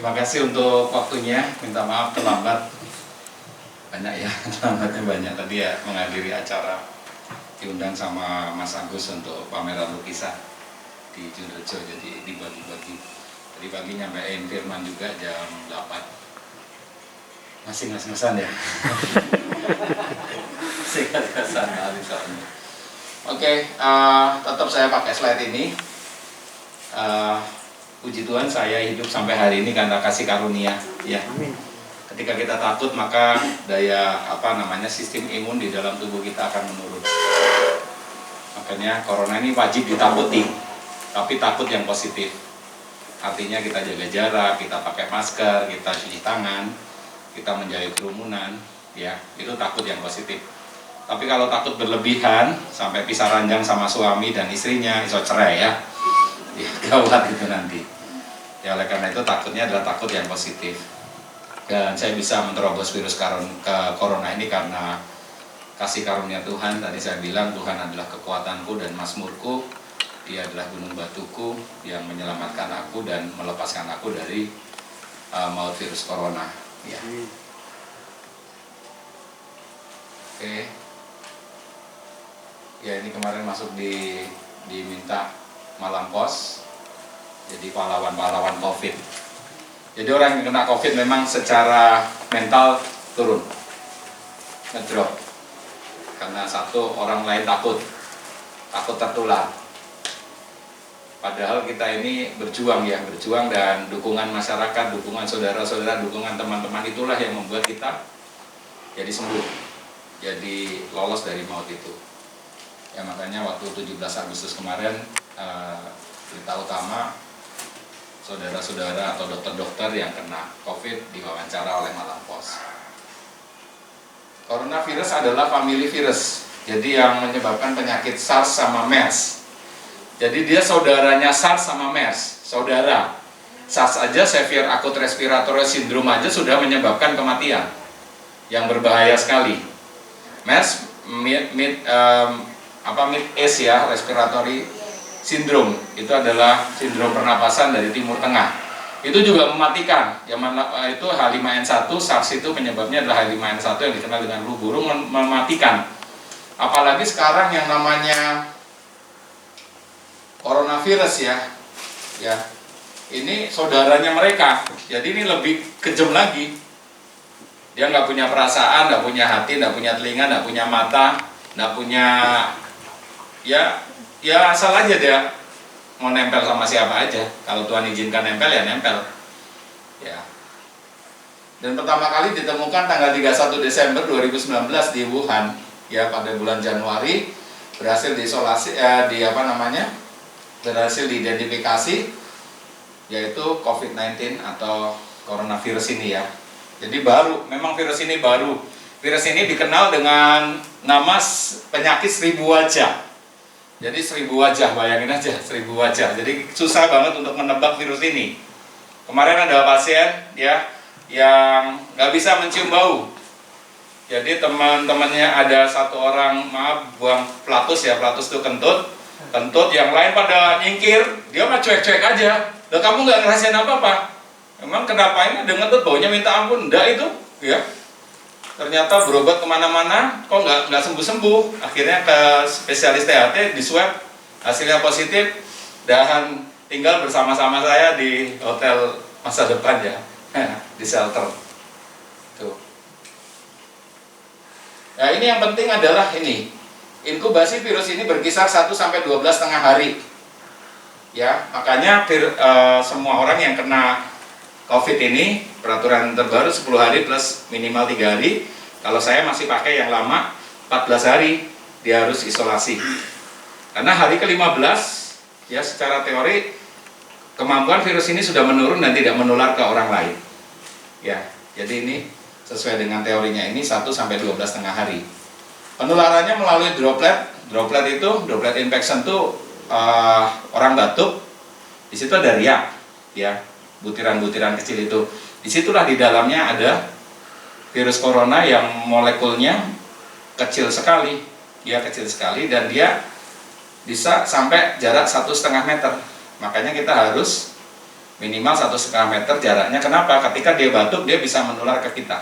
Terima kasih untuk waktunya. Minta maaf terlambat. Banyak ya, terlambatnya banyak. Tadi ya menghadiri acara diundang sama Mas Agus untuk pameran lukisan di Junrejo, jadi dibagi-bagi. Tadi pagi nyampein firman juga jam 8. Masih ngas-ngasan ya? Masih ngas-ngasan hari soalnya. Oke, tetap saya pakai slide ini. Puji Tuhan saya hidup sampai hari ini karena kasih karunia, ya. Ketika kita takut maka daya sistem imun di dalam tubuh kita akan menurun. Makanya corona ini wajib ditakuti, tapi takut yang positif. Artinya kita jaga jarak, kita pakai masker, kita cuci tangan, kita menjauhi kerumunan, ya. Itu takut yang positif. Tapi kalau takut berlebihan sampai pisah ranjang sama suami dan istrinya, iso cerai ya. Ya, gawat itu nanti. Ya, oleh karena itu takutnya adalah takut yang positif. Dan saya bisa menerobos virus corona ini karena kasih karunia Tuhan. Tadi saya bilang Tuhan adalah kekuatanku dan mazmurku. Dia adalah gunung batuku yang menyelamatkan aku dan melepaskan aku dari maut virus corona. Ya. Oke. Ya, ini kemarin masuk diminta Malam Pos, jadi pahlawan-pahlawan COVID. Jadi orang yang kena COVID memang secara mental turun, ngedrop. Karena satu, orang lain takut tertular. Padahal kita ini berjuang dan dukungan masyarakat, dukungan saudara-saudara, dukungan teman-teman itulah yang membuat kita jadi sembuh, jadi lolos dari maut itu. Ya, makanya waktu 17 Agustus kemarin berita utama saudara-saudara atau dokter-dokter yang kena COVID diwawancara oleh Malam Pos. Coronavirus adalah family virus, jadi yang menyebabkan penyakit SARS sama MERS. Jadi dia saudaranya SARS sama MERS, saudara. SARS aja, Severe Acute Respiratory Syndrome aja sudah menyebabkan kematian, yang berbahaya sekali. MERS mid-ACE ya, respiratory syndrome, itu adalah sindrom pernapasan dari Timur Tengah. Itu juga mematikan. Itu H5N1, SARS itu penyebabnya adalah H5N1 yang dikenal dengan flu burung, mematikan. Apalagi sekarang yang namanya coronavirus ya. Ini saudaranya mereka. Jadi ini lebih kejam lagi. Dia nggak punya perasaan, nggak punya hati, nggak punya telinga, nggak punya mata, nggak punya ya asal aja dia mau nempel sama siapa aja. Kalau Tuhan izinkan nempel ya nempel. Ya. Dan pertama kali ditemukan tanggal 31 Desember 2019 di Wuhan. Ya, pada bulan Januari berhasil diisolasi berhasil diidentifikasi, yaitu COVID-19 atau coronavirus ini ya. Jadi baru, memang virus ini baru. Virus ini dikenal dengan nama penyakit 1000 wajah. Jadi 1000 wajah, bayangin aja 1000 wajah. Jadi susah banget untuk menebak virus ini. Kemarin ada pasien ya yang nggak bisa mencium bau. Jadi teman-temannya ada satu orang buang pelatus ya, pelatus itu kentut, yang lain pada nyingkir, dia mah cuek-cuek aja. Loh, kamu nggak ngerasain apa-apa? Emang kenapa ini ada ngentut baunya minta ampun? Enggak itu, ya. Ternyata berobat kemana-mana, kok nggak sembuh-sembuh. Akhirnya ke spesialis THT, di swab, hasilnya positif, dan tinggal bersama-sama saya di hotel masa depan ya, di shelter. Tuh. Nah, ini yang penting adalah ini, inkubasi virus ini berkisar 1-12 setengah hari. Ya, makanya semua orang yang kena COVID ini, peraturan terbaru 10 hari plus minimal 3 hari. Kalau saya masih pakai yang lama, 14 hari dia harus isolasi. Karena hari ke-15, ya secara teori, kemampuan virus ini sudah menurun dan tidak menular ke orang lain. Ya, jadi ini sesuai dengan teorinya ini 1-12 setengah hari. Penularannya melalui droplet. Droplet infection itu orang batuk, di situ ada riak, ya. Butiran-butiran kecil itu. Disitulah di dalamnya ada virus corona yang molekulnya kecil sekali, dan dia bisa sampai jarak 1,5 meter. Makanya kita harus Minimal 1,5 meter jaraknya. Kenapa? Ketika dia batuk, dia bisa menular ke kita.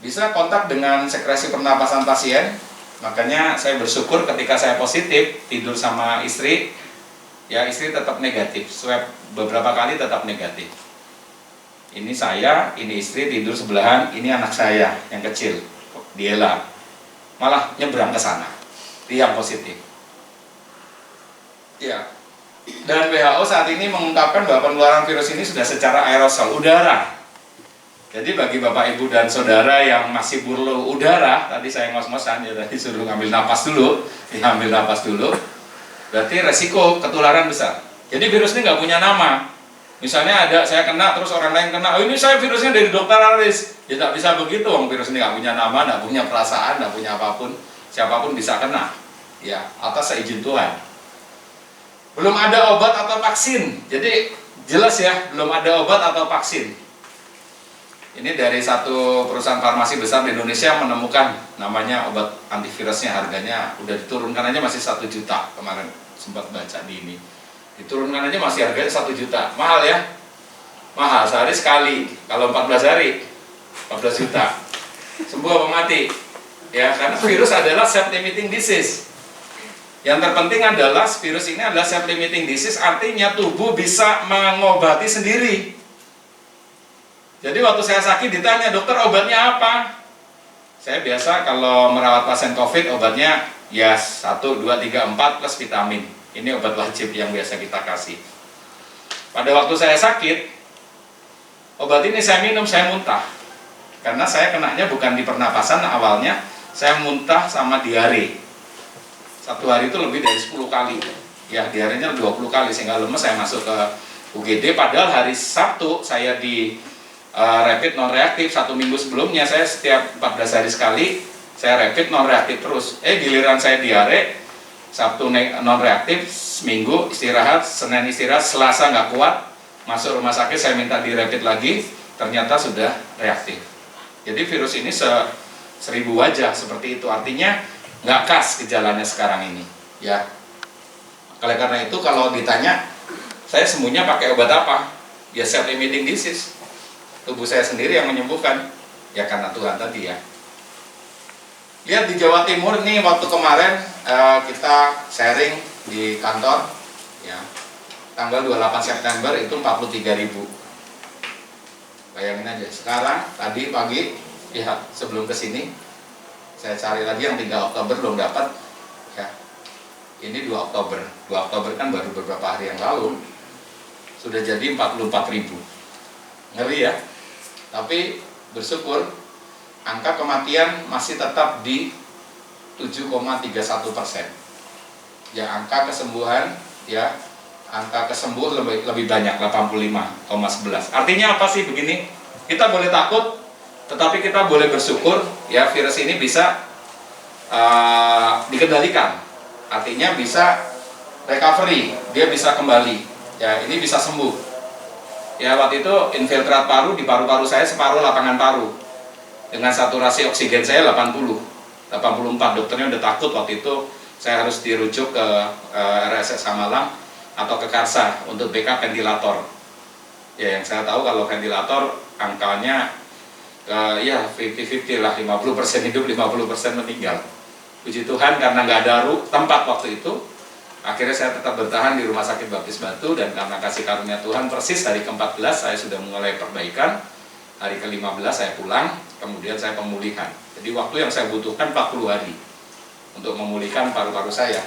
Bisa kontak dengan sekresi pernapasan pasien. Makanya saya bersyukur ketika saya positif, tidur sama istri, ya istri tetap negatif. Swab beberapa kali tetap negatif. Ini saya, ini istri tidur sebelahan, ini anak saya yang kecil, Diela. Malah nyebrang ke sana, dia yang positif. Ya. Dan WHO saat ini mengungkapkan bahwa penularan virus ini sudah secara aerosol, udara. Jadi bagi Bapak Ibu dan Saudara yang masih perlu udara, tadi saya ngos-ngosan ya, tadi suruh ngambil napas dulu, ambil napas dulu. Berarti resiko ketularan besar. Jadi virus ini nggak punya nama. Misalnya ada saya kena terus orang lain kena, oh ini saya virusnya dari dokter Aris. Ya tidak bisa begitu, virus ini nggak punya nama, nggak punya perasaan, nggak punya apapun. Siapapun bisa kena, ya atas seizin Tuhan. Belum ada obat atau vaksin, jadi jelas ya belum ada obat atau vaksin. Ini dari satu perusahaan farmasi besar di Indonesia menemukan namanya obat antivirusnya, harganya udah diturunkan aja masih 1 juta kemarin sempat baca di ini. Diturunkan aja masih harganya 1 juta, mahal ya, mahal, sehari sekali, kalau 14 hari 14 juta, sembuh apa mati ya, karena virus adalah self limiting disease. Yang terpenting adalah virus ini adalah self limiting disease, artinya tubuh bisa mengobati sendiri. Jadi waktu saya sakit ditanya, dokter obatnya apa? Saya biasa kalau merawat pasien COVID obatnya ya 1, 2, 3, 4 plus vitamin. Ini obat wajib yang biasa kita kasih. Pada waktu saya sakit, obat ini saya minum, saya muntah. Karena saya kenanya bukan di pernapasan awalnya, saya muntah sama diare. Satu hari itu lebih dari 10 kali. Ya, diarenya 20 kali, sehingga lemes saya masuk ke UGD. Padahal hari Sabtu saya di rapid non reaktif, 1 minggu sebelumnya saya setiap 14 hari sekali, saya rapid non reaktif terus. Giliran saya diare, Sabtu non reaktif, Minggu istirahat, Senin istirahat, Selasa nggak kuat, masuk rumah sakit, saya minta di rapid lagi, ternyata sudah reaktif. Jadi virus ini 1000 wajah seperti itu, artinya nggak khas gejalanya sekarang ini. Ya, oleh karena itu kalau ditanya, saya sembuhnya pakai obat apa? Ya self limiting disease. Tubuh saya sendiri yang menyembuhkan, ya karena Tuhan tadi ya. Lihat di Jawa Timur nih, waktu kemarin kita sharing di kantor ya, tanggal 28 September itu 43.000. Bayangin aja, sekarang tadi pagi ya sebelum kesini saya cari lagi yang 3 Oktober belum dapat ya. Ini 2 Oktober 2 Oktober kan baru beberapa hari yang lalu sudah jadi 44.000. Ngeri ya. Tapi bersyukur angka kematian masih tetap di 7,31%. Ya, angka kesembuhan ya, angka kesembuh lebih banyak 85,11. Artinya apa sih begini? Kita boleh takut, tetapi kita boleh bersyukur ya virus ini bisa dikendalikan. Artinya bisa recovery, dia bisa kembali. Ya, ini bisa sembuh. Ya, waktu itu infiltrat paru di paru-paru saya separuh lapangan paru. Dengan saturasi oksigen saya 84, dokternya udah takut waktu itu saya harus dirujuk ke RSS Hamalang atau ke Karsa untuk backup ventilator. Ya, yang saya tahu kalau ventilator angkanya ya 50-50 lah, 50% hidup, 50% meninggal. Puji Tuhan karena nggak ada tempat waktu itu, akhirnya saya tetap bertahan di Rumah Sakit Baptis Batu, dan karena kasih karunia Tuhan persis hari ke-14 saya sudah mulai perbaikan, hari ke-15 saya pulang, kemudian saya pemulihan. Jadi waktu yang saya butuhkan 40 hari untuk memulihkan paru-paru saya.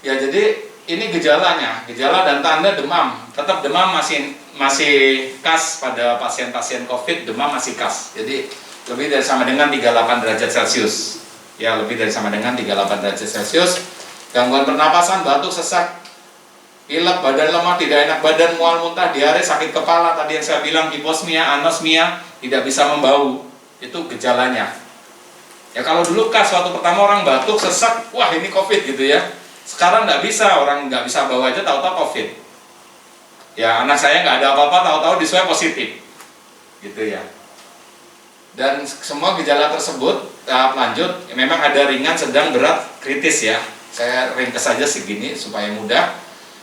Ya, jadi ini gejalanya, gejala dan tanda demam. Tetap demam masih khas pada pasien-pasien COVID, demam masih khas. Jadi lebih dari sama dengan 38 derajat Celcius. Ya, lebih dari sama dengan 38 derajat Celcius. Gangguan pernapasan, batuk, sesak, pilek, badan lemah, tidak enak badan, mual, muntah, diare, sakit kepala, tadi yang saya bilang hiposmia, anosmia, tidak bisa membau. Itu gejalanya. Ya, kalau dulu khas waktu pertama orang batuk, sesak, wah ini COVID gitu ya. Sekarang nggak bisa, orang nggak bisa bawa aja tahu-tahu COVID. Ya, anak saya nggak ada apa-apa, tahu-tahu diswab positif, gitu ya. Dan semua gejala tersebut tahap lanjut, memang ada ringan, sedang, berat, kritis ya. Saya ringkas saja segini supaya mudah.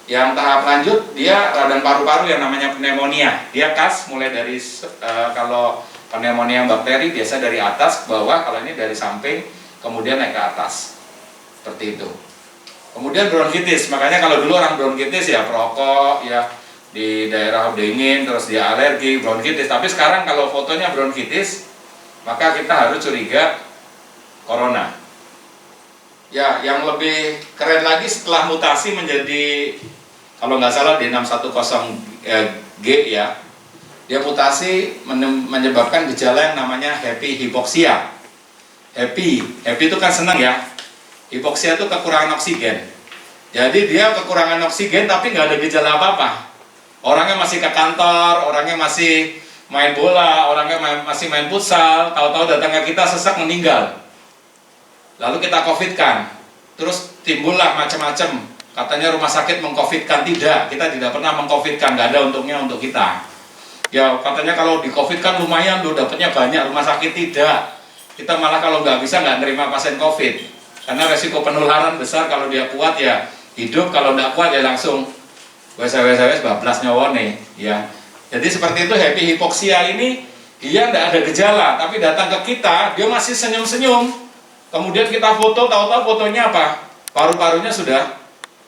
Yang tahap lanjut dia radang paru-paru yang namanya pneumonia. Dia khas mulai dari kalau pneumonia bakteri biasa dari atas ke bawah, kalau ini dari samping kemudian naik ke atas. Seperti itu. Kemudian bronkitis. Makanya kalau dulu orang bronkitis ya perokok ya, di daerah dingin terus dia alergi bronkitis. Tapi sekarang kalau fotonya bronkitis, maka kita harus curiga corona. Ya, yang lebih keren lagi setelah mutasi menjadi, kalau nggak salah D610G ya, dia mutasi menyebabkan gejala yang namanya happy hipoksia. Happy itu kan senang ya. Hipoksia itu kekurangan oksigen. Jadi dia kekurangan oksigen tapi nggak ada gejala apa-apa. Orangnya masih ke kantor, orangnya masih main bola, orangnya masih main futsal, tahu-tahu datang ke kita sesak meninggal. Lalu kita COVID-kan, terus timbullah macam-macam. Katanya rumah sakit meng-COVID-kan, tidak, kita tidak pernah meng-COVID-kan, nggak ada untungnya untuk kita. Ya katanya kalau di COVID-kan lumayan loh, dapatnya banyak, rumah sakit tidak. Kita malah kalau nggak bisa nggak nerima pasien COVID, karena resiko penularan besar. Kalau dia kuat ya hidup, kalau nggak kuat ya langsung wes bablas nyawone ya. Jadi seperti itu happy hipoksia ini, dia nggak ada gejala, tapi datang ke kita, dia masih senyum-senyum. Kemudian kita foto, tahu-tahu fotonya apa? Paru-parunya sudah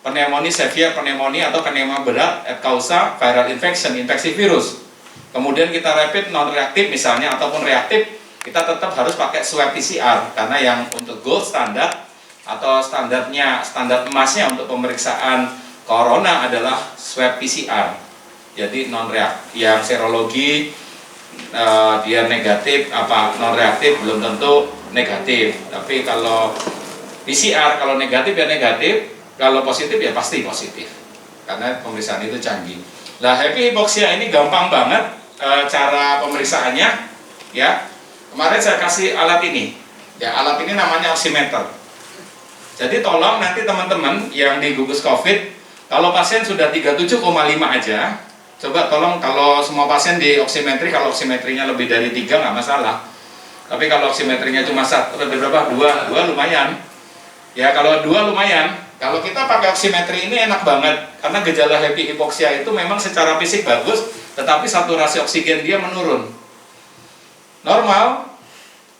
pneumonia severe pneumonia atau pneumonia berat et causa viral infection, infeksi virus. Kemudian kita rapid non reaktif misalnya ataupun reaktif, kita tetap harus pakai swab PCR karena yang untuk gold standar atau standar emasnya untuk pemeriksaan corona adalah swab PCR. Jadi non reaktif, yang serologi dia negatif apa non reaktif belum tentu negatif. Tapi kalau PCR kalau negatif ya negatif, kalau positif ya pasti positif. Karena pemeriksaan itu canggih. Nah, happy hipoksia ini gampang banget cara pemeriksaannya ya. Kemarin saya kasih alat ini. Ya, alat ini namanya oximeter. Jadi tolong nanti teman-teman yang di gugus Covid, kalau pasien sudah 37,5 aja, coba tolong kalau semua pasien di oximetri, kalau oximetrinya lebih dari 3 nggak masalah. Tapi kalau oximetrinya cuma berapa? 2 lumayan. Ya kalau 2 lumayan. Kalau kita pakai oximetri ini enak banget, karena gejala happy hipoksia itu memang secara fisik bagus, tetapi saturasi oksigen dia menurun. Normal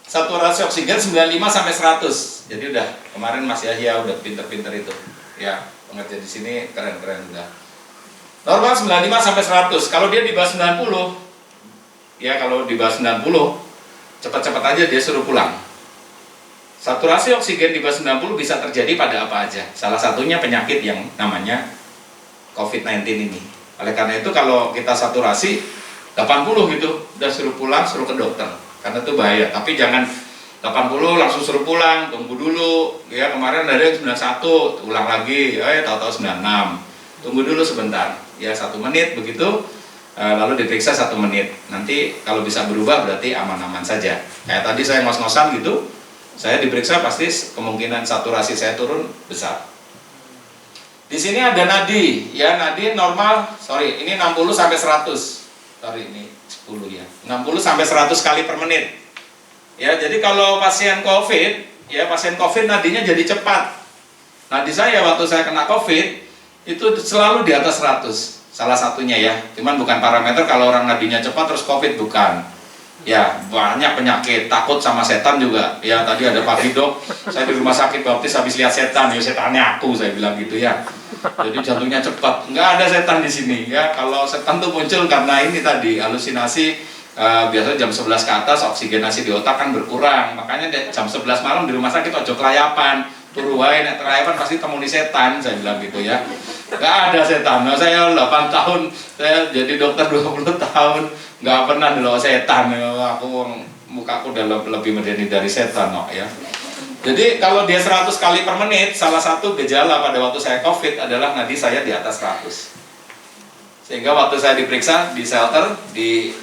saturasi oksigen 95-100. Jadi udah kemarin Mas Yahya udah pinter-pinter itu. Ya, pengerja di sini keren-keren udah. Normal 95-100. Kalau dia di bawah 90, ya kalau di bawah 90, cepat-cepat aja dia suruh pulang. Saturasi oksigen di bawah 90 bisa terjadi pada apa aja. Salah satunya penyakit yang namanya COVID-19 ini. Oleh karena itu kalau kita saturasi 80 gitu, udah suruh pulang, suruh ke dokter. Karena itu bahaya. Tapi jangan 80 langsung suruh pulang, tunggu dulu. Ya kemarin ada yang 91, ulang lagi, tahu-tahu 96. Tunggu dulu sebentar. Ya 1 menit begitu. Lalu diperiksa 1 menit. Nanti kalau bisa berubah berarti aman-aman saja. Kayak tadi saya ngos-ngosan gitu, saya diperiksa pasti kemungkinan saturasi saya turun besar. Di sini ada nadi, ya nadi normal, ini 60 sampai 100. Ini 10 ya. 60 sampai 100 kali per menit. Ya, jadi kalau pasien COVID, ya pasien COVID nadinya jadi cepat. Nadi saya waktu saya kena COVID itu selalu di atas 100. Salah satunya ya, cuman bukan parameter kalau orang nadinya cepat terus COVID, bukan. Ya, banyak penyakit, takut sama setan juga. Ya, tadi ada Pak Dok, saya di rumah sakit baptis habis lihat setan, ya setannya aku, saya bilang gitu ya. Jadi jantungnya cepat, nggak ada setan di sini ya. Kalau setan tuh muncul karena ini tadi halusinasi, biasanya jam 11 ke atas oksigenasi di otak kan berkurang. Makanya jam 11 malam di rumah sakit ojo kelayapan. Turu wae nek kelayapan pasti temuni setan, saya bilang gitu ya. Nggak ada setan. Nah, saya 8 tahun, saya jadi dokter 20 tahun, nggak pernah dulu setan. Aku mukaku udah lebih medeni dari setan no, ya. Jadi kalau dia 100 kali per menit, salah satu gejala pada waktu saya COVID adalah nadi saya di atas 100. Sehingga waktu saya diperiksa di shelter, di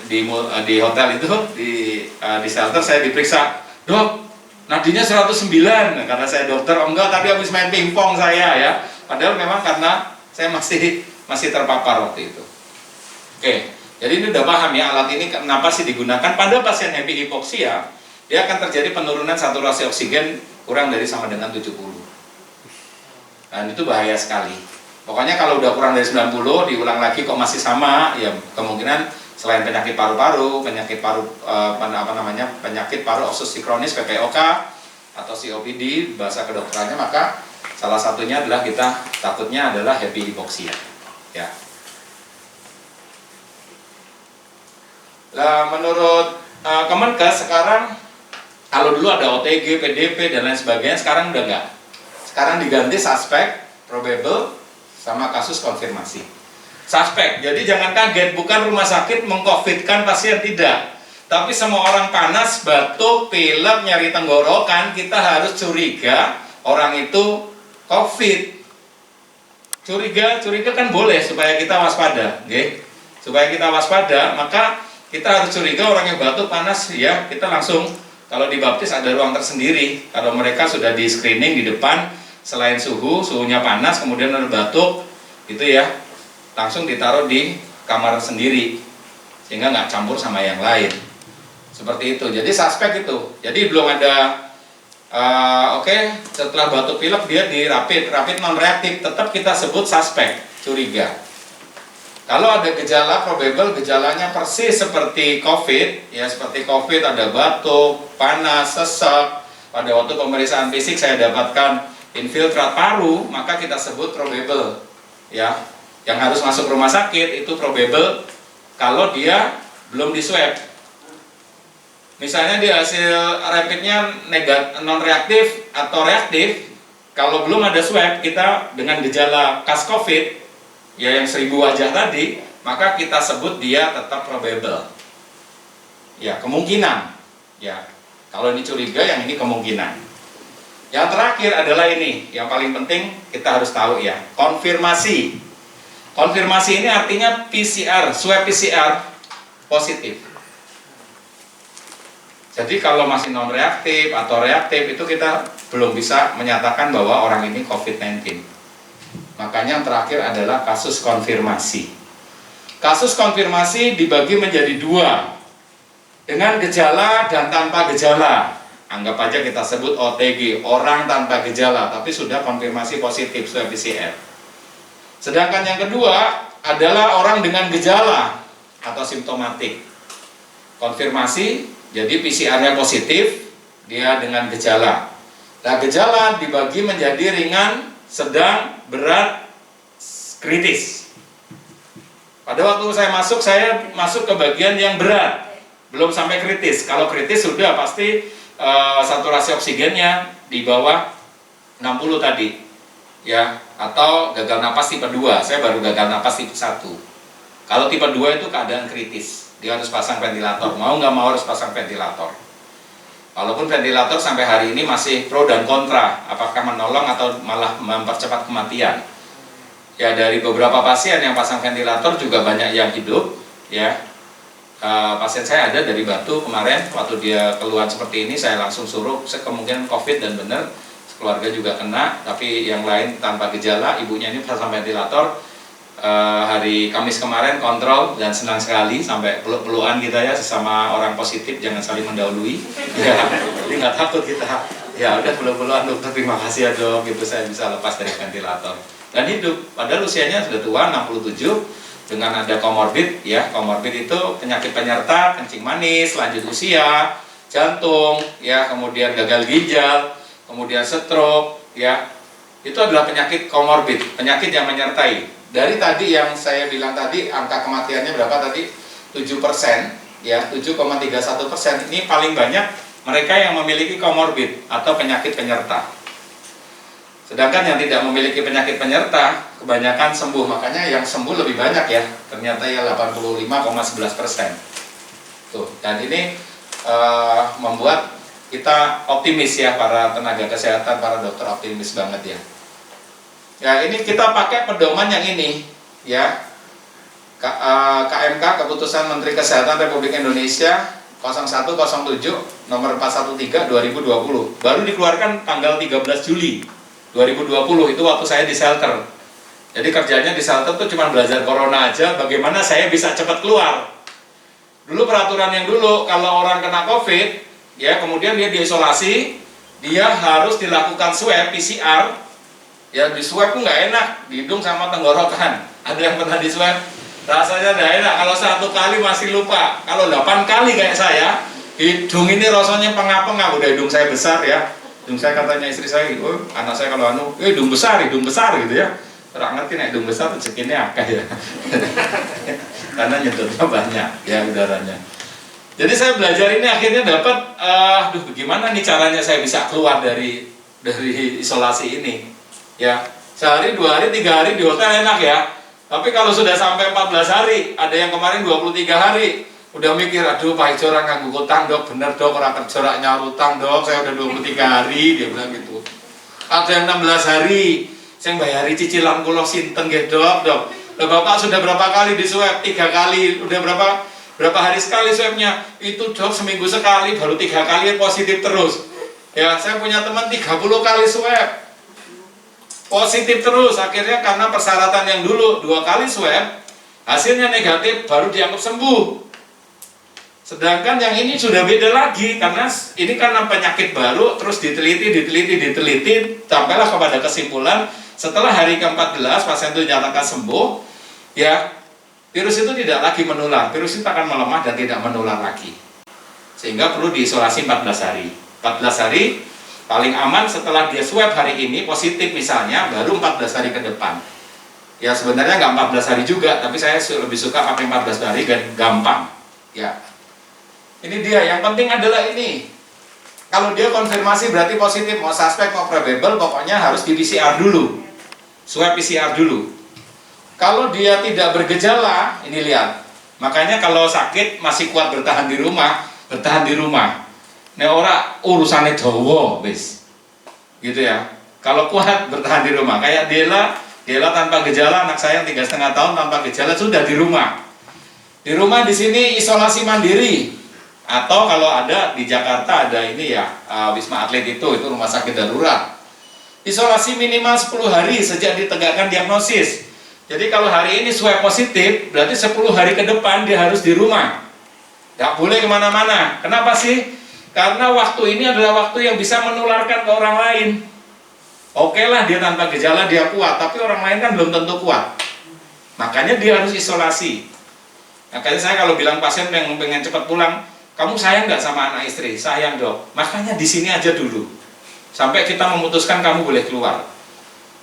hotel itu, di shelter saya diperiksa, "Dok, nadinya 109, karena saya dokter, enggak tadi habis main pingpong saya ya." Padahal memang karena saya masih terpapar waktu itu. Oke, jadi ini udah paham ya alat ini kenapa sih digunakan pada pasien happy hipoksia. Dia akan terjadi penurunan saturasi oksigen kurang dari sama dengan 70. Dan itu bahaya sekali. Pokoknya kalau udah kurang dari 90 diulang lagi kok masih sama, ya kemungkinan selain penyakit paru-paru, penyakit paru obstruksi kronis PPOK atau COPD bahasa kedokterannya, maka salah satunya adalah kita takutnya adalah happy hypoxia. Ya. Nah, menurut Kemenkes sekarang kalau dulu ada OTG, PDP dan lain sebagainya, sekarang udah enggak. Sekarang diganti suspek, probable, sama kasus konfirmasi. Suspek, jadi jangan kaget, bukan rumah sakit mengcovidkan pasien, tidak. Tapi semua orang panas, batuk, pilek, nyeri tenggorokan, kita harus curiga orang itu COVID. Curiga kan boleh supaya kita waspada, okay? Supaya kita waspada, maka kita harus curiga orang yang batuk, panas, ya kita langsung, kalau dibaptis ada ruang tersendiri. Kalau mereka sudah di screening di depan, selain suhunya panas, kemudian ada batuk, gitu ya, langsung ditaruh di kamar sendiri, sehingga nggak campur sama yang lain. Seperti itu. Jadi suspek itu. Jadi belum ada, setelah batuk pilek dia di rapid non reaktif, tetap kita sebut suspek, curiga. Kalau ada gejala probable, gejalanya persis seperti COVID, ya seperti COVID, ada batuk, panas, sesak. Pada waktu pemeriksaan fisik saya dapatkan infiltrat paru, maka kita sebut probable, ya. Yang harus masuk rumah sakit itu probable kalau dia belum di swab. Misalnya di hasil rapidnya non reaktif atau reaktif, kalau belum ada swab, kita dengan gejala khas COVID, ya yang 1000 wajah tadi, maka kita sebut dia tetap probable. Ya, kemungkinan. Ya, kalau ini curiga, yang ini kemungkinan. Yang terakhir adalah ini, yang paling penting kita harus tahu ya, konfirmasi. Konfirmasi ini artinya PCR, swab PCR positif. Jadi kalau masih non reaktif atau reaktif itu kita belum bisa menyatakan bahwa orang ini COVID-19. Makanya yang terakhir adalah kasus konfirmasi. Kasus konfirmasi dibagi menjadi 2, dengan gejala dan tanpa gejala. Anggap aja kita sebut OTG, orang tanpa gejala, tapi sudah konfirmasi positif swab PCR. Sedangkan yang kedua adalah orang dengan gejala atau simptomatik. Konfirmasi, jadi PCR-nya positif, dia dengan gejala. Nah, gejala dibagi menjadi ringan, sedang, berat, kritis. Pada waktu saya masuk ke bagian yang berat, belum sampai kritis. Kalau kritis sudah pasti saturasi oksigennya di bawah 60 tadi, ya, atau gagal napas tipe 2. Saya baru gagal napas tipe 1. Kalau tipe 2 itu keadaan kritis, dia harus pasang ventilator, mau nggak mau harus pasang ventilator. Walaupun ventilator sampai hari ini masih pro dan kontra, apakah menolong atau malah mempercepat kematian. Ya, dari beberapa pasien yang pasang ventilator juga banyak yang hidup, ya. Pasien saya ada dari Batu kemarin, waktu dia keluhan seperti ini saya langsung suruh, kemungkinan COVID dan benar, keluarga juga kena, tapi yang lain tanpa gejala, ibunya ini pasang ventilator. Hari Kamis kemarin kontrol dan senang sekali, sampai peluk-pelukan kita ya, sesama orang positif, jangan saling mendahului. Ya, jadi nggak takut kita. Ya udah peluk-pelukan, dokter terima kasih ya dok, gitu saya bisa lepas dari ventilator dan hidup. Padahal usianya sudah tua, 67. Dengan ada komorbid, ya, komorbid itu penyakit penyerta, kencing manis, lanjut usia, jantung, ya, kemudian gagal ginjal, kemudian stroke, ya, itu adalah penyakit komorbid, penyakit yang menyertai. Dari tadi yang saya bilang tadi, angka kematiannya berapa tadi? 7%, ya, 7,31%. Ini paling banyak mereka yang memiliki komorbid atau penyakit penyerta. Sedangkan yang tidak memiliki penyakit penyerta kebanyakan sembuh, makanya yang sembuh lebih banyak ya, ternyata ya 85,11%. Tuh, dan ini membuat kita optimis ya, para tenaga kesehatan, para dokter optimis banget ya. Ya, ini kita pakai pedoman yang ini ya, KMK, Keputusan Menteri Kesehatan Republik Indonesia 0107 nomor 413 2020, baru dikeluarkan tanggal 13 Juli 2020, itu waktu saya di shelter. Jadi kerjanya di shelter tuh cuma belajar corona aja, bagaimana saya bisa cepat keluar. Dulu peraturan yang dulu, kalau orang kena COVID, ya kemudian dia diisolasi, dia harus dilakukan swab PCR Ya di swab tuh nggak enak, di hidung sama tenggorokan. Ada yang pernah di swab? Rasanya nggak enak. Kalau 1 kali masih lupa. Kalau 8 kali kayak saya, hidung ini rasanya pengap-pengap. Udah hidung saya besar ya. Hidung saya katanya istri saya, oh, anak saya kalau hidung besar gitu ya. Orang ngerti nih hidung besar rezekinya akeh ya. Karena nyedotnya banyak ya udaranya. Jadi saya belajar ini akhirnya dapat, bagaimana nih caranya saya bisa keluar dari isolasi ini? Ya, sehari, 2 hari, 3 hari di hotel enak ya. Tapi kalau sudah sampai 14 hari, ada yang kemarin 23 hari, udah mikir, aduh Pak Ijo orang nganggu utang dok, bener dok, orang kerja nyaur utang dok, saya udah 23 hari, dia bilang gitu. Ada yang 16 hari, saya bayari cicilan kulo sinten nggih dok. Lah Bapak sudah berapa kali di swab? 3 kali, udah berapa hari sekali swabnya? Itu dok seminggu sekali, baru 3 kali positif terus. Ya, saya punya teman 30 kali swab. Positif terus, akhirnya karena persyaratan yang dulu 2 kali swab, hasilnya negatif, baru dianggap sembuh. Sedangkan yang ini sudah beda lagi, karena ini karena penyakit baru, terus diteliti, sampailah kepada kesimpulan, setelah hari ke-14, pasien itu dinyatakan sembuh, ya, virus itu tidak lagi menular, virus itu akan melemah dan tidak menular lagi. Sehingga perlu diisolasi 14 hari. 14 hari, paling aman setelah dia swab hari ini positif misalnya, baru 14 hari ke depan. Ya sebenarnya nggak 14 hari juga, tapi saya lebih suka pakai 14 hari dan gampang. Ya, ini dia. Yang penting adalah ini. Kalau dia konfirmasi berarti positif, mau suspek mau probable, pokoknya harus di PCR dulu, swab PCR dulu. Kalau dia tidak bergejala, ini lihat. Makanya kalau sakit masih kuat bertahan di rumah, bertahan di rumah. Nek ora urusannya dawa wis. Gitu ya. Kalau kuat bertahan di rumah. Kayak Dela tanpa gejala, anak saya yang 3,5 tahun tanpa gejala sudah di rumah. Di rumah di sini isolasi mandiri. Atau kalau ada di Jakarta ada ini ya, Wisma Atlet itu rumah sakit darurat. Isolasi minimal 10 hari sejak ditegakkan diagnosis. Jadi kalau hari ini swab positif, berarti 10 hari ke depan dia harus di rumah. Nggak boleh kemana-mana. Kenapa sih? Karena waktu ini adalah waktu yang bisa menularkan ke orang lain. Oke lah dia tanpa gejala dia kuat, tapi orang lain kan belum tentu kuat. Makanya dia harus isolasi. Makanya saya kalau bilang pasien yang pengen cepat pulang, kamu sayang nggak sama anak istri? Sayang dok. Makanya di sini aja dulu. Sampai kita memutuskan kamu boleh keluar.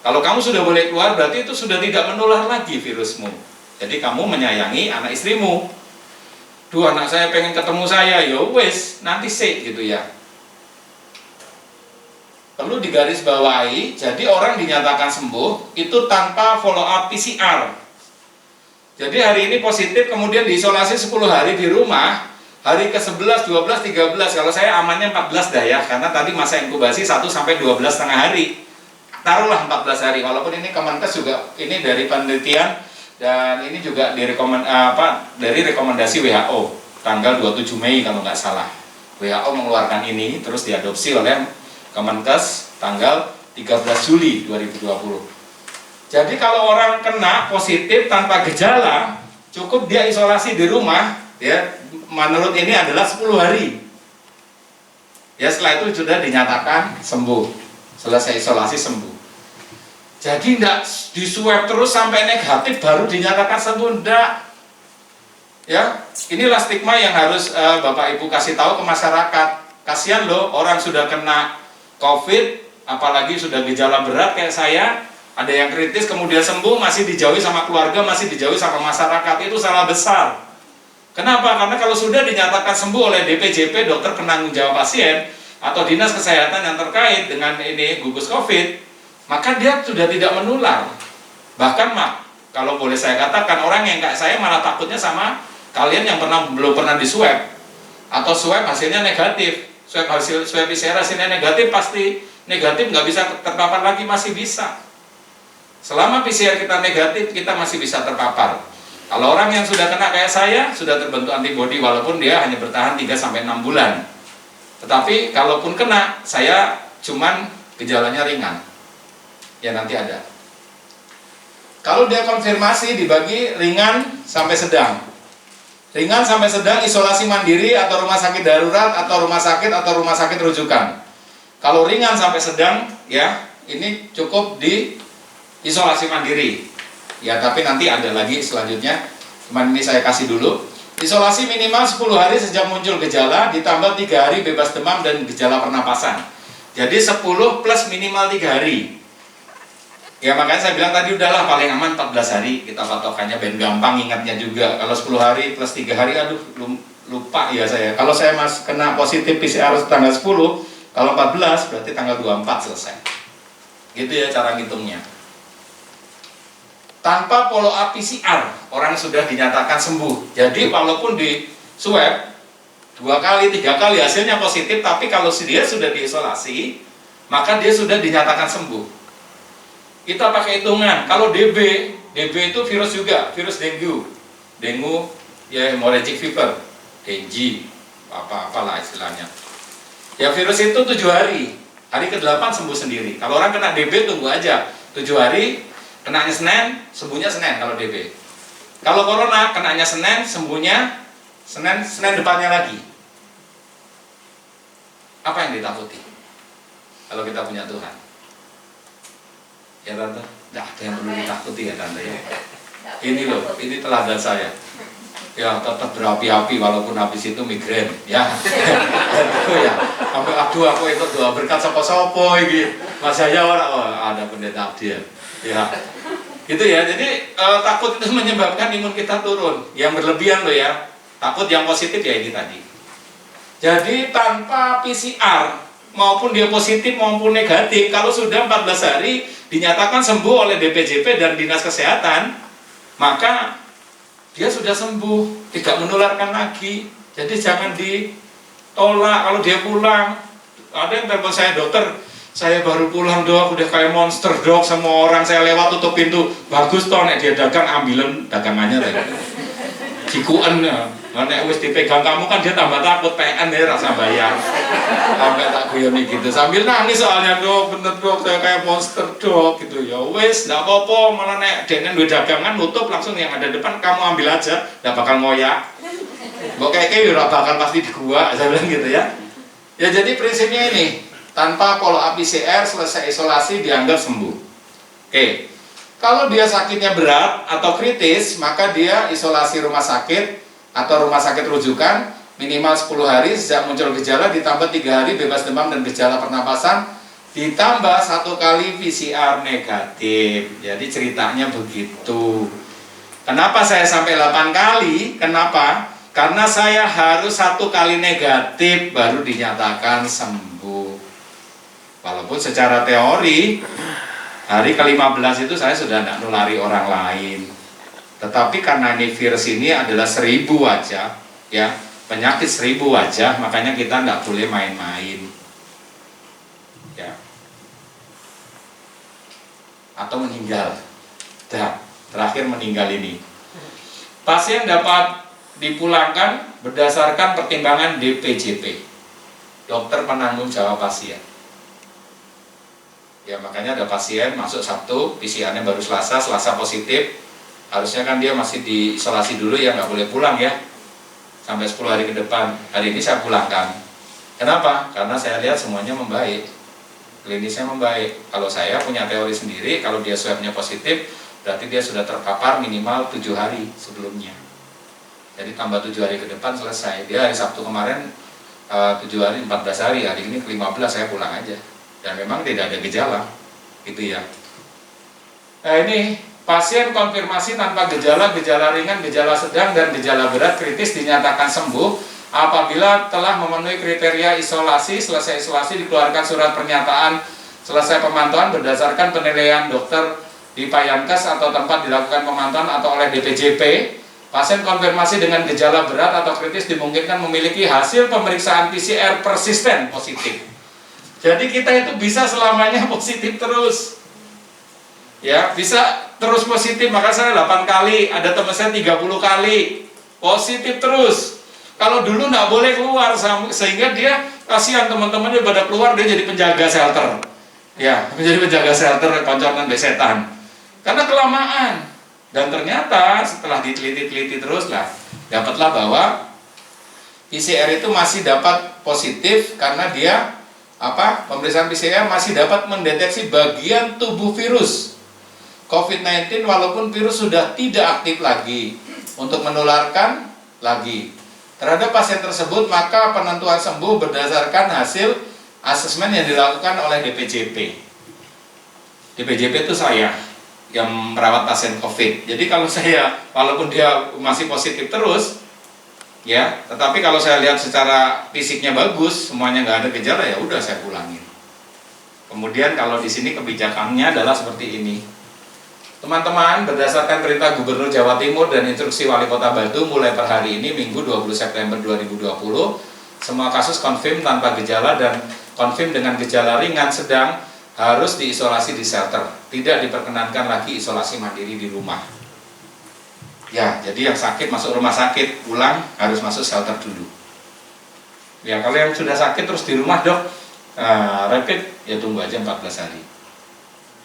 Kalau kamu sudah boleh keluar, berarti itu sudah tidak menular lagi virusmu. Jadi kamu menyayangi anak istrimu. Duh anak saya pengen ketemu saya, ya wes nanti sih gitu ya. Perlu digarisbawahi, jadi orang dinyatakan sembuh itu tanpa follow up PCR. Jadi hari ini positif kemudian diisolasi 10 hari di rumah, hari ke-11, 12, 13, kalau saya amannya 14 dah ya, karena tadi masa inkubasi 1 sampai 12 setengah hari. Taruhlah 14 hari, walaupun ini Kemenkes juga ini dari penelitian dan ini juga dari rekomendasi WHO tanggal 27 Mei kalau nggak salah. WHO mengeluarkan ini terus diadopsi oleh Kemenkes tanggal 13 Juli 2020. Jadi kalau orang kena positif tanpa gejala, cukup dia isolasi di rumah, ya menurut ini adalah 10 hari. Ya setelah itu sudah dinyatakan sembuh. Selesai isolasi sembuh. Jadi tidak diswab terus sampai negatif baru dinyatakan sembuh, enggak. Ya, inilah stigma yang harus Bapak Ibu kasih tahu ke masyarakat. Kasihan loh orang sudah kena COVID, apalagi sudah gejala berat kayak saya, ada yang kritis kemudian sembuh masih dijauhi sama keluarga, masih dijauhi sama masyarakat, itu salah besar. Kenapa? Karena kalau sudah dinyatakan sembuh oleh DPJP, dokter penanggung jawab pasien, atau dinas kesehatan yang terkait dengan ini gugus COVID, maka dia sudah tidak menular. Bahkan kalau boleh saya katakan, orang yang kayak saya malah takutnya sama kalian yang belum pernah diswab atau swab hasilnya negatif. Swab PCR hasilnya negatif, pasti negatif, nggak bisa terpapar lagi, masih bisa. Selama PCR kita negatif, kita masih bisa terpapar. Kalau orang yang sudah kena kayak saya, sudah terbentuk antibodi walaupun dia hanya bertahan 3-6 bulan. Tetapi kalaupun kena, saya cuman gejalanya ringan. Ya nanti ada. Kalau dia konfirmasi dibagi ringan sampai sedang. Ringan sampai sedang isolasi mandiri atau rumah sakit darurat atau rumah sakit rujukan. Kalau ringan sampai sedang, ya ini cukup di isolasi mandiri. Ya, tapi nanti ada lagi selanjutnya. Cuman ini saya kasih dulu. Isolasi minimal 10 hari sejak muncul gejala, ditambah 3 hari bebas demam dan gejala pernapasan. Jadi 10 plus minimal 3 hari. Ya makanya saya bilang tadi udahlah paling aman 14 hari kita patokannya, ben gampang ingatnya juga. Kalau 10 hari plus 3 hari, aduh lupa ya saya. Kalau saya kena positif PCR tanggal 10, kalau 14 berarti tanggal 24 selesai. Gitu ya cara ngitungnya. Tanpa follow up PCR, orang sudah dinyatakan sembuh. Jadi walaupun di swab 2 kali, 3 kali hasilnya positif, tapi kalau dia sudah diisolasi, maka dia sudah dinyatakan sembuh. Kita pakai hitungan, kalau DB itu virus juga, virus dengue ya hemorrhagic fever, dengue, apalah istilahnya. Ya virus itu 7 hari, hari ke-8 sembuh sendiri. Kalau orang kena DB tunggu aja, 7 hari, kenanya Senin, sembuhnya Senin kalau DB. Kalau corona, kenanya Senin, sembuhnya Senin depannya lagi. Apa yang ditakuti? Kalau kita punya Tuhan. Ya Tante, tidak ada yang perlu ditakuti ya Tante ya. Ini loh, ini teladan saya. Ya tetap berapi-api walaupun habis itu migrain ya. Itu ya. Sampai aduh aku ikut doa berkat sopo-sopo iki. Mas saya ada pendeta dia. Ya. Gitu ya. Jadi takut itu menyebabkan imun kita turun. Yang berlebihan loh ya. Takut yang positif ya ini tadi. Jadi tanpa PCR maupun dia positif maupun negatif, kalau sudah 14 hari dinyatakan sembuh oleh DPJP dan Dinas Kesehatan, maka dia sudah sembuh, tidak menularkan lagi. Jadi jangan ditolak kalau dia pulang. Ada yang telepon saya, dokter, saya baru pulang dok, udah kayak monster dok, semua orang saya lewat tutup pintu. Bagus toh, nek dia dagang ambilin dagangannya tadi. Cikuan ya. Nek wis dipegang kamu kan dia tambah takut, PN ya rasa bayar. Sampai tak guyoni gitu. Sambil nangis soalnya, dok, bener dok, saya kayak monster dok gitu. Ya wis, enggak apa-apa, malah nek denen duwe dagangan nutup langsung yang ada depan kamu ambil aja, enggak bakal ngoyak. Mbok kayak ora bakal pasti di gua, saya bilang gitu ya. Ya jadi prinsipnya ini, tanpa follow up PCR selesai isolasi dianggap sembuh. Oke. Kalau dia sakitnya berat atau kritis, maka dia isolasi rumah sakit atau rumah sakit rujukan minimal 10 hari sejak muncul gejala, ditambah 3 hari bebas demam dan gejala pernapasan, ditambah 1 kali PCR negatif. Jadi ceritanya begitu. Kenapa saya sampai 8 kali? Kenapa? Karena saya harus 1 kali negatif baru dinyatakan sembuh. Walaupun secara teori hari ke-15 itu saya sudah tidak nulari orang lain. Tetapi karena ini virus ini adalah 1000 wajah, ya, penyakit 1000 wajah, makanya kita tidak boleh main-main. Ya. Atau meninggal. Terakhir meninggal ini. Pasien dapat dipulangkan berdasarkan pertimbangan DPJP, dokter penanggung jawab pasien. Ya makanya ada pasien masuk Sabtu, PCR-nya baru Selasa positif. Harusnya kan dia masih diisolasi dulu ya, nggak boleh pulang ya sampai 10 hari ke depan. Hari ini saya pulangkan. Kenapa? Karena saya lihat semuanya membaik, klinisnya membaik. Kalau saya punya teori sendiri, kalau dia swabnya positif berarti dia sudah terpapar minimal 7 hari sebelumnya. Jadi tambah 7 hari ke depan selesai. Dia hari Sabtu kemarin 7 hari, 14 hari, hari ini ke-15 saya pulang aja. Dan memang tidak ada gejala, gitu ya. Nah ini pasien konfirmasi tanpa gejala, gejala ringan, gejala sedang, dan gejala berat kritis dinyatakan sembuh apabila telah memenuhi kriteria isolasi. Selesai isolasi dikeluarkan surat pernyataan selesai pemantauan berdasarkan penilaian dokter di Payankes atau tempat dilakukan pemantauan atau oleh DPJP. Pasien konfirmasi dengan gejala berat atau kritis dimungkinkan memiliki hasil pemeriksaan PCR persisten positif. Jadi kita itu bisa selamanya positif terus. Ya, bisa terus positif. Maka saya 8 kali, ada teman saya 30 kali positif terus. Kalau dulu nggak boleh keluar, sehingga dia kasihan teman-temannya pada keluar, dia jadi penjaga shelter. Ya, menjadi penjaga shelter, konconan besetan. Karena kelamaan. Dan ternyata setelah diteliti-teliti terus lah, dapatlah bahwa PCR itu masih dapat positif karena dia pemeriksaan PCR masih dapat mendeteksi bagian tubuh virus COVID-19 walaupun virus sudah tidak aktif lagi untuk menularkan lagi. Terhadap pasien tersebut, maka penentuan sembuh berdasarkan hasil asesmen yang dilakukan oleh DPJP. DPJP itu saya yang merawat pasien COVID. Jadi kalau saya, walaupun dia masih positif terus, ya, tetapi kalau saya lihat secara fisiknya bagus, semuanya nggak ada gejala, ya udah saya pulangin. Kemudian kalau di sini kebijakannya adalah seperti ini. Teman-teman, berdasarkan perintah Gubernur Jawa Timur dan instruksi Wali Kota Batu mulai per hari ini, Minggu 20 September 2020, semua kasus konfirm tanpa gejala dan konfirm dengan gejala ringan sedang harus diisolasi di shelter. Tidak diperkenankan lagi isolasi mandiri di rumah. Ya, jadi yang sakit masuk rumah sakit, pulang harus masuk shelter dulu. Ya, kalau yang sudah sakit terus di rumah, Dok, rapid, ya tunggu aja 14 hari.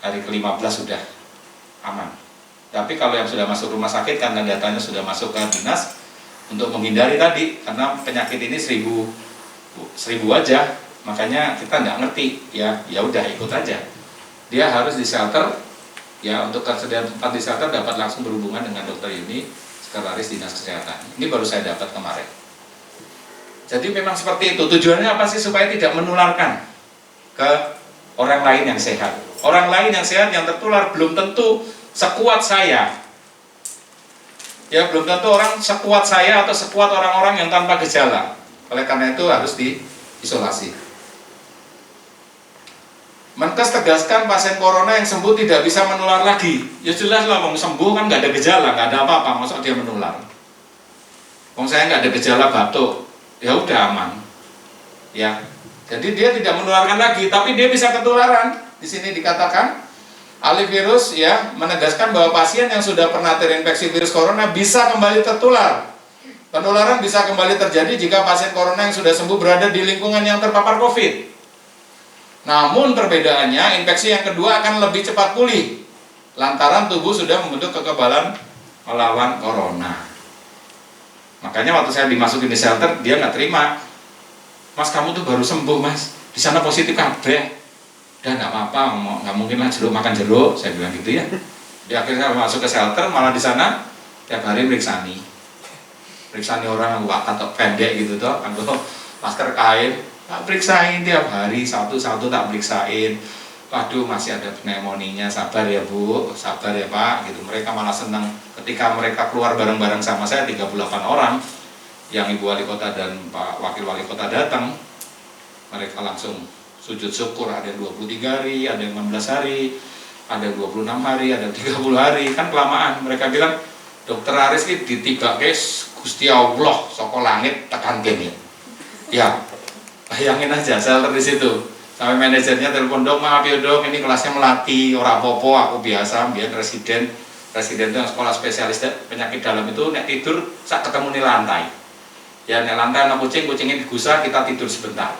Hari ke-15 sudah aman. Tapi kalau yang sudah masuk rumah sakit karena datanya sudah masuk ke dinas, untuk menghindari tadi, karena penyakit ini 1000 aja, makanya kita nggak ngerti, ya udah ikut aja. Dia harus di shelter, ya untuk ketersediaan tempat di shelter dapat langsung berhubungan dengan Dokter Yuni, Sekretaris Dinas Kesehatan. Ini baru saya dapat kemarin. Jadi memang seperti itu. Tujuannya apa sih? Supaya tidak menularkan ke orang lain yang sehat. Orang lain yang sehat yang tertular belum tentu sekuat saya. Ya, belum tentu orang sekuat saya atau sekuat orang-orang yang tanpa gejala. Oleh karena itu harus diisolasi. Menkes tegaskan pasien corona yang sembuh tidak bisa menular lagi. Ya jelas lah, mau sembuh kan nggak ada gejala, nggak ada apa-apa, masa dia menular. Wong saya nggak ada gejala batuk, ya udah aman. Ya, jadi dia tidak menularkan lagi, tapi dia bisa ketularan. Di sini dikatakan ahli virus ya menegaskan bahwa pasien yang sudah pernah terinfeksi virus corona bisa kembali tertular. Penularan bisa kembali terjadi jika pasien corona yang sudah sembuh berada di lingkungan yang terpapar COVID. Namun perbedaannya, infeksi yang kedua akan lebih cepat pulih lantaran tubuh sudah membentuk kekebalan melawan corona. Makanya waktu saya dimasukin di shelter, dia nggak terima. Mas, kamu tuh baru sembuh, Mas. Di sana positif kabeh. Udah nggak apa-apa, nggak mungkin lah jeruk makan jeruk, saya bilang gitu ya. Di akhirnya masuk ke shelter, malah di sana tiap hari periksani orang yang wakat atau pendek gitu toh, anggo masker kain, tak periksain tiap hari, satu-satu tak periksain. Waduh, masih ada pneumonia, sabar ya Bu, sabar ya Pak, gitu. Mereka malah senang ketika mereka keluar bareng-bareng sama saya, 38 orang yang Ibu Wali Kota dan Pak Wakil Wali Kota datang, mereka langsung sujud syukur. Ada yang 23 hari, ada yang 16 hari, ada 26 hari, ada 30 hari, kan kelamaan. Mereka bilang, Dokter Aris ini ditiga guys, Gusti Allah saka langit tekan kene. Ya, bayangin aja shelter di situ. Sampai manajernya telepon, Dok, maaf ya Dok, ini kelasnya melati, ora apa-apa, aku biasa, biar presiden itu yang sekolah spesialis penyakit dalam itu nek tidur sak ketemu di lantai. Ya nek lantai anak kucingnya digusah, kita tidur sebentar.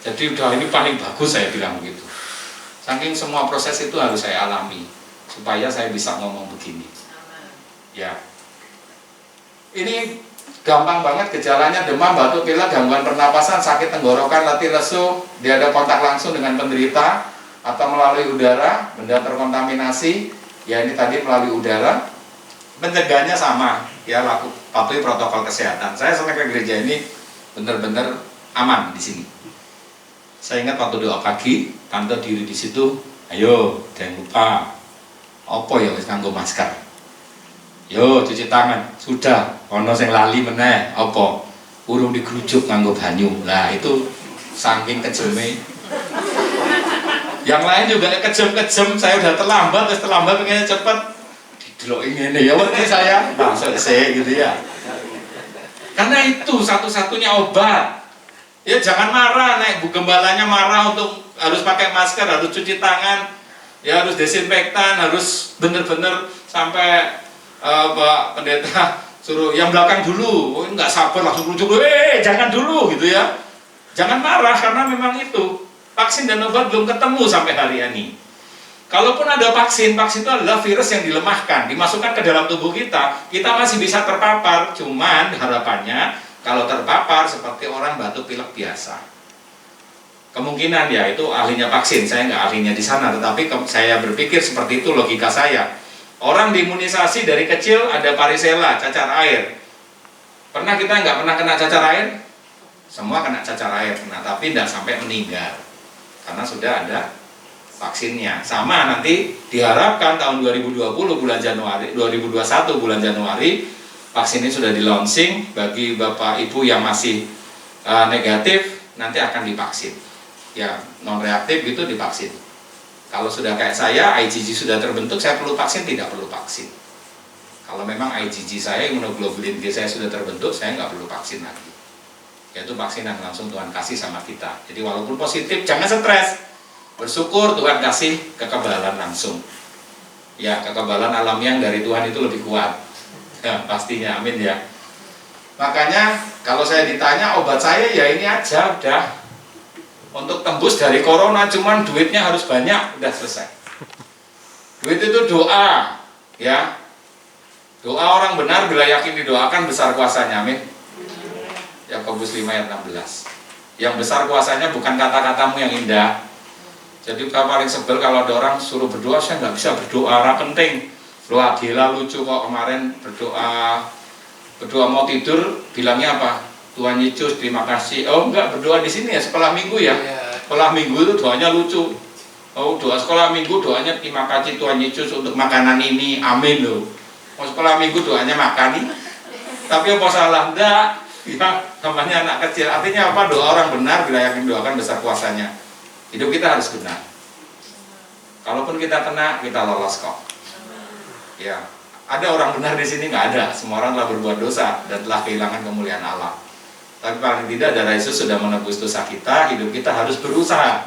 Jadi udah ini paling bagus, saya bilang begitu. Saking semua proses itu harus saya alami supaya saya bisa ngomong begini. Ya, ini gampang banget gejalanya: demam, batuk, pilek, gangguan pernapasan, sakit tenggorokan, letih, lesu. Dia ada kontak langsung dengan penderita atau melalui udara, benda terkontaminasi. Ya ini tadi melalui udara. Mencegahnya sama, ya patuhi protokol kesehatan. Saya sampai ke gereja ini benar-benar aman di sini. Saya ingat waktu doa pagi, tante diri di situ, ayo jangan lupa, apa ya wis nganggo masker. Yo cuci tangan, sudah. Ono sing lali meneh, apa? Urung digrujuk nganggo banyu. Nah itu saking kejeme. Yang lain juga kejem-kejem, saya udah terlambat pengennya cepet. Dideloki ngene ya wedi saya, masuk sih gitu ya. Karena itu satu-satunya obat. Ya jangan marah, nek Bu Gembalanya marah untuk harus pakai masker, harus cuci tangan, ya harus desinfektan, harus bener-bener sampai Pak Pendeta suruh yang belakang dulu, nggak sabar langsung rujuk, jangan dulu gitu ya. Jangan marah karena memang itu vaksin dan obat belum ketemu sampai hari ini. Kalaupun ada vaksin itu adalah virus yang dilemahkan, dimasukkan ke dalam tubuh kita masih bisa terpapar. Cuman harapannya kalau terpapar seperti orang batuk pilek biasa. Kemungkinan ya itu ahlinya vaksin, saya nggak ahlinya di sana, tetapi saya berpikir seperti itu logika saya. Orang diimunisasi dari kecil ada varicella, cacar air. Pernah kita nggak pernah kena cacar air? Semua kena cacar air, nah tapi tidak sampai meninggal karena sudah ada vaksinnya. Sama nanti diharapkan tahun 2020 bulan Januari, 2021 bulan Januari vaksin ini sudah di launching bagi bapak ibu yang masih negatif nanti akan divaksin. Ya non reaktif gitu divaksin. Kalau sudah kayak saya, IgG sudah terbentuk, saya perlu vaksin, tidak perlu vaksin. Kalau memang IgG saya, imunoglobulin G saya sudah terbentuk, saya nggak perlu vaksin lagi. Yaitu vaksin yang langsung Tuhan kasih sama kita. Jadi walaupun positif, jangan stres. Bersyukur Tuhan kasih kekebalan langsung. Ya, kekebalan alamiah dari Tuhan itu lebih kuat. Ya, pastinya, amin ya. Makanya kalau saya ditanya obat saya ya ini aja udah. Untuk tembus dari corona cuman duitnya harus banyak, udah selesai. Duit itu doa, ya. Doa orang benar bila yakin didoakan besar kuasanya, amin. Yakobus 5 ayat 16. Yang besar kuasanya bukan kata-katamu yang indah. Jadi paling sebel kalau ada orang suruh berdoa, saya nggak bisa berdoa, orang penting. Lu Adila lucu kok kemarin berdoa mau tidur, bilangnya apa? Tuhan Yesus terima kasih. Oh enggak, berdoa di sini ya sekolah minggu ya. Sekolah minggu itu doanya lucu. Oh doa sekolah minggu doanya terima kasih Tuhan Yesus untuk makanan ini, amin loh. Mau sekolah minggu doanya makan nih. Tapi apa salah? Enggak. Ya namanya anak kecil. Artinya apa? Doa orang benar bila yakin doakan besar kuasanya. Hidup kita harus benar. Kalaupun kita kena, kita lolos kok. Ya, ada orang benar di sini nggak ada. Semua orang telah berbuat dosa dan telah kehilangan kemuliaan Allah. Tapi paling tidak darah Yesus sudah menebus dosa kita, hidup kita harus berusaha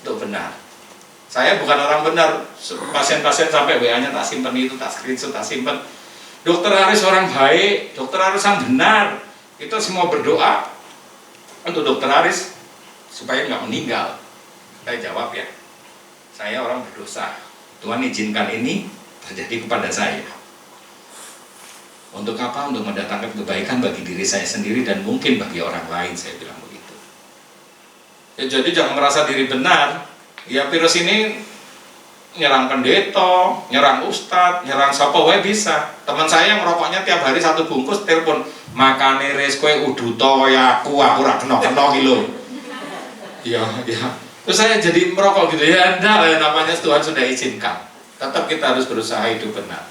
untuk benar. Saya bukan orang benar, pasien-pasien sampai WA-nya tak simpen itu, tak screenshot, tak simpen. Dokter Aris orang baik, dokter Aris yang benar. Kita semua berdoa untuk dokter Aris supaya nggak meninggal. Saya jawab ya, saya orang berdosa. Tuhan izinkan ini terjadi kepada saya. Untuk apa? Untuk mendatangkan kebaikan bagi diri saya sendiri dan mungkin bagi orang lain, saya bilang begitu. Ya, jadi jangan merasa diri benar. Ya virus ini nyerang pendeta, nyerang ustadz, nyerang siapa wae bisa. Teman saya yang merokoknya tiap hari 1 bungkus telepon, makane res kowe uduto ya aku ora kena-kena iki lho. Ya. Terus saya jadi merokok gitu ya, enggak, namanya Tuhan sudah izinkan. Tetap kita harus berusaha hidup benar.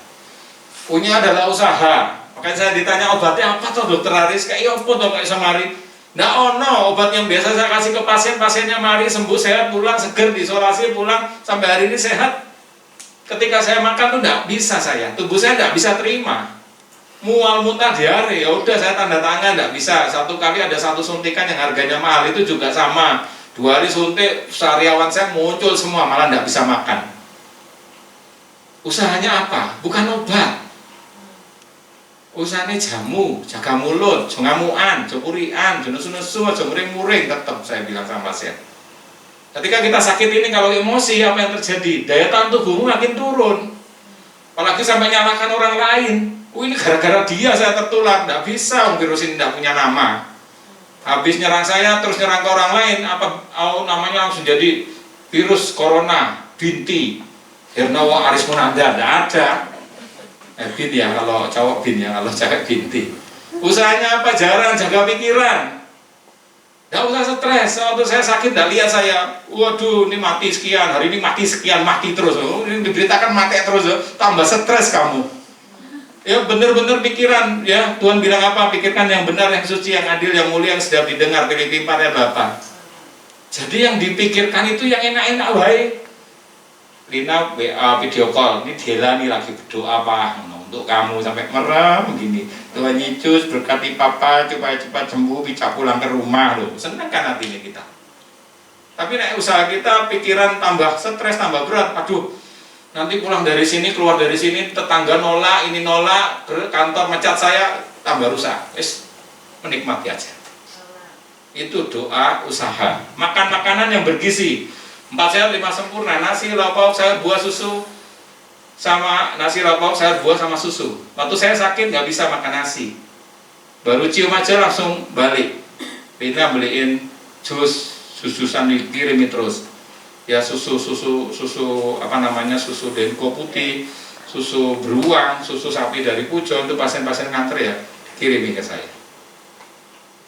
Punya adalah usaha. Makanya saya ditanya obatnya apa toh dokter Aris? Kayak apa toh kayak semari? Nggak ono obat yang biasa saya kasih ke pasien, pasiennya mari sembuh sehat pulang seger diisolasi pulang sampai hari ini sehat. Ketika saya makan tuh nggak bisa saya, tubuh saya nggak bisa terima. Mual muntah diare, ya udah saya tanda tangan nggak bisa. 1 kali ada 1 suntikan yang harganya mahal itu juga sama. 2 hari suntik sariawan saya muncul semua malah nggak bisa makan. Usahanya apa? Bukan obat. Usahanya jamu, jaga mulut, jangan ngamuan, jangan kurian, jangan nesu-nesu, jangan muring-muring, tetap saya bilang sama pasien. Ketika kita sakit ini kalau emosi apa yang terjadi? Daya tahan tubuhmu makin turun. Apalagi sampai nyalahkan orang lain. Ini gara-gara dia saya tertular, tidak bisa virus ini tidak punya nama. Habis nyerang saya terus nyerang ke orang lain, apa namanya langsung jadi virus corona, binti. Hernawa Aris Munanda, tidak ada. Bin ya kalau cowok bin ya, kalau cewek binti. Usahanya apa? Jarang jaga pikiran. Tidak usah stres. Waktu saya sakit tidak lihat saya, waduh ini mati sekian, hari ini mati sekian, mati terus. Ini diberitakan mati terus, tambah stres kamu. Ya benar-benar pikiran ya. Tuhan bilang apa? Pikirkan yang benar, yang suci, yang adil, yang mulia, yang sedap didengar. Filipi 4 ayat 8. Jadi yang dipikirkan itu yang enak-enak baik. Lina WA video call, ini Dela nih lagi berdoa apa untuk kamu sampai merem begini. Tuhan Yesus berkati papa supaya cepat sembuh bisa pulang ke rumah loh. Senang kan hatinya kita. Tapi nek usaha kita pikiran tambah stres tambah berat. Aduh, nanti pulang dari sini keluar dari sini tetangga nolak ini nolak kantor mecat saya tambah rusak. Menikmati aja. Itu doa usaha. Makan makanan yang bergizi. 4 sehat 5 sempurna, nasi lauk sayur buah susu sama nasi lauk sayur buah sama susu. Waktu saya sakit nggak bisa makan nasi, baru cium aja langsung balik. Rina beliin jus sususan dikirimi terus. Ya susu apa namanya, susu Denko putih, susu beruang, susu sapi dari Pujon, itu pasien-pasien nganter ya kirimi ke saya.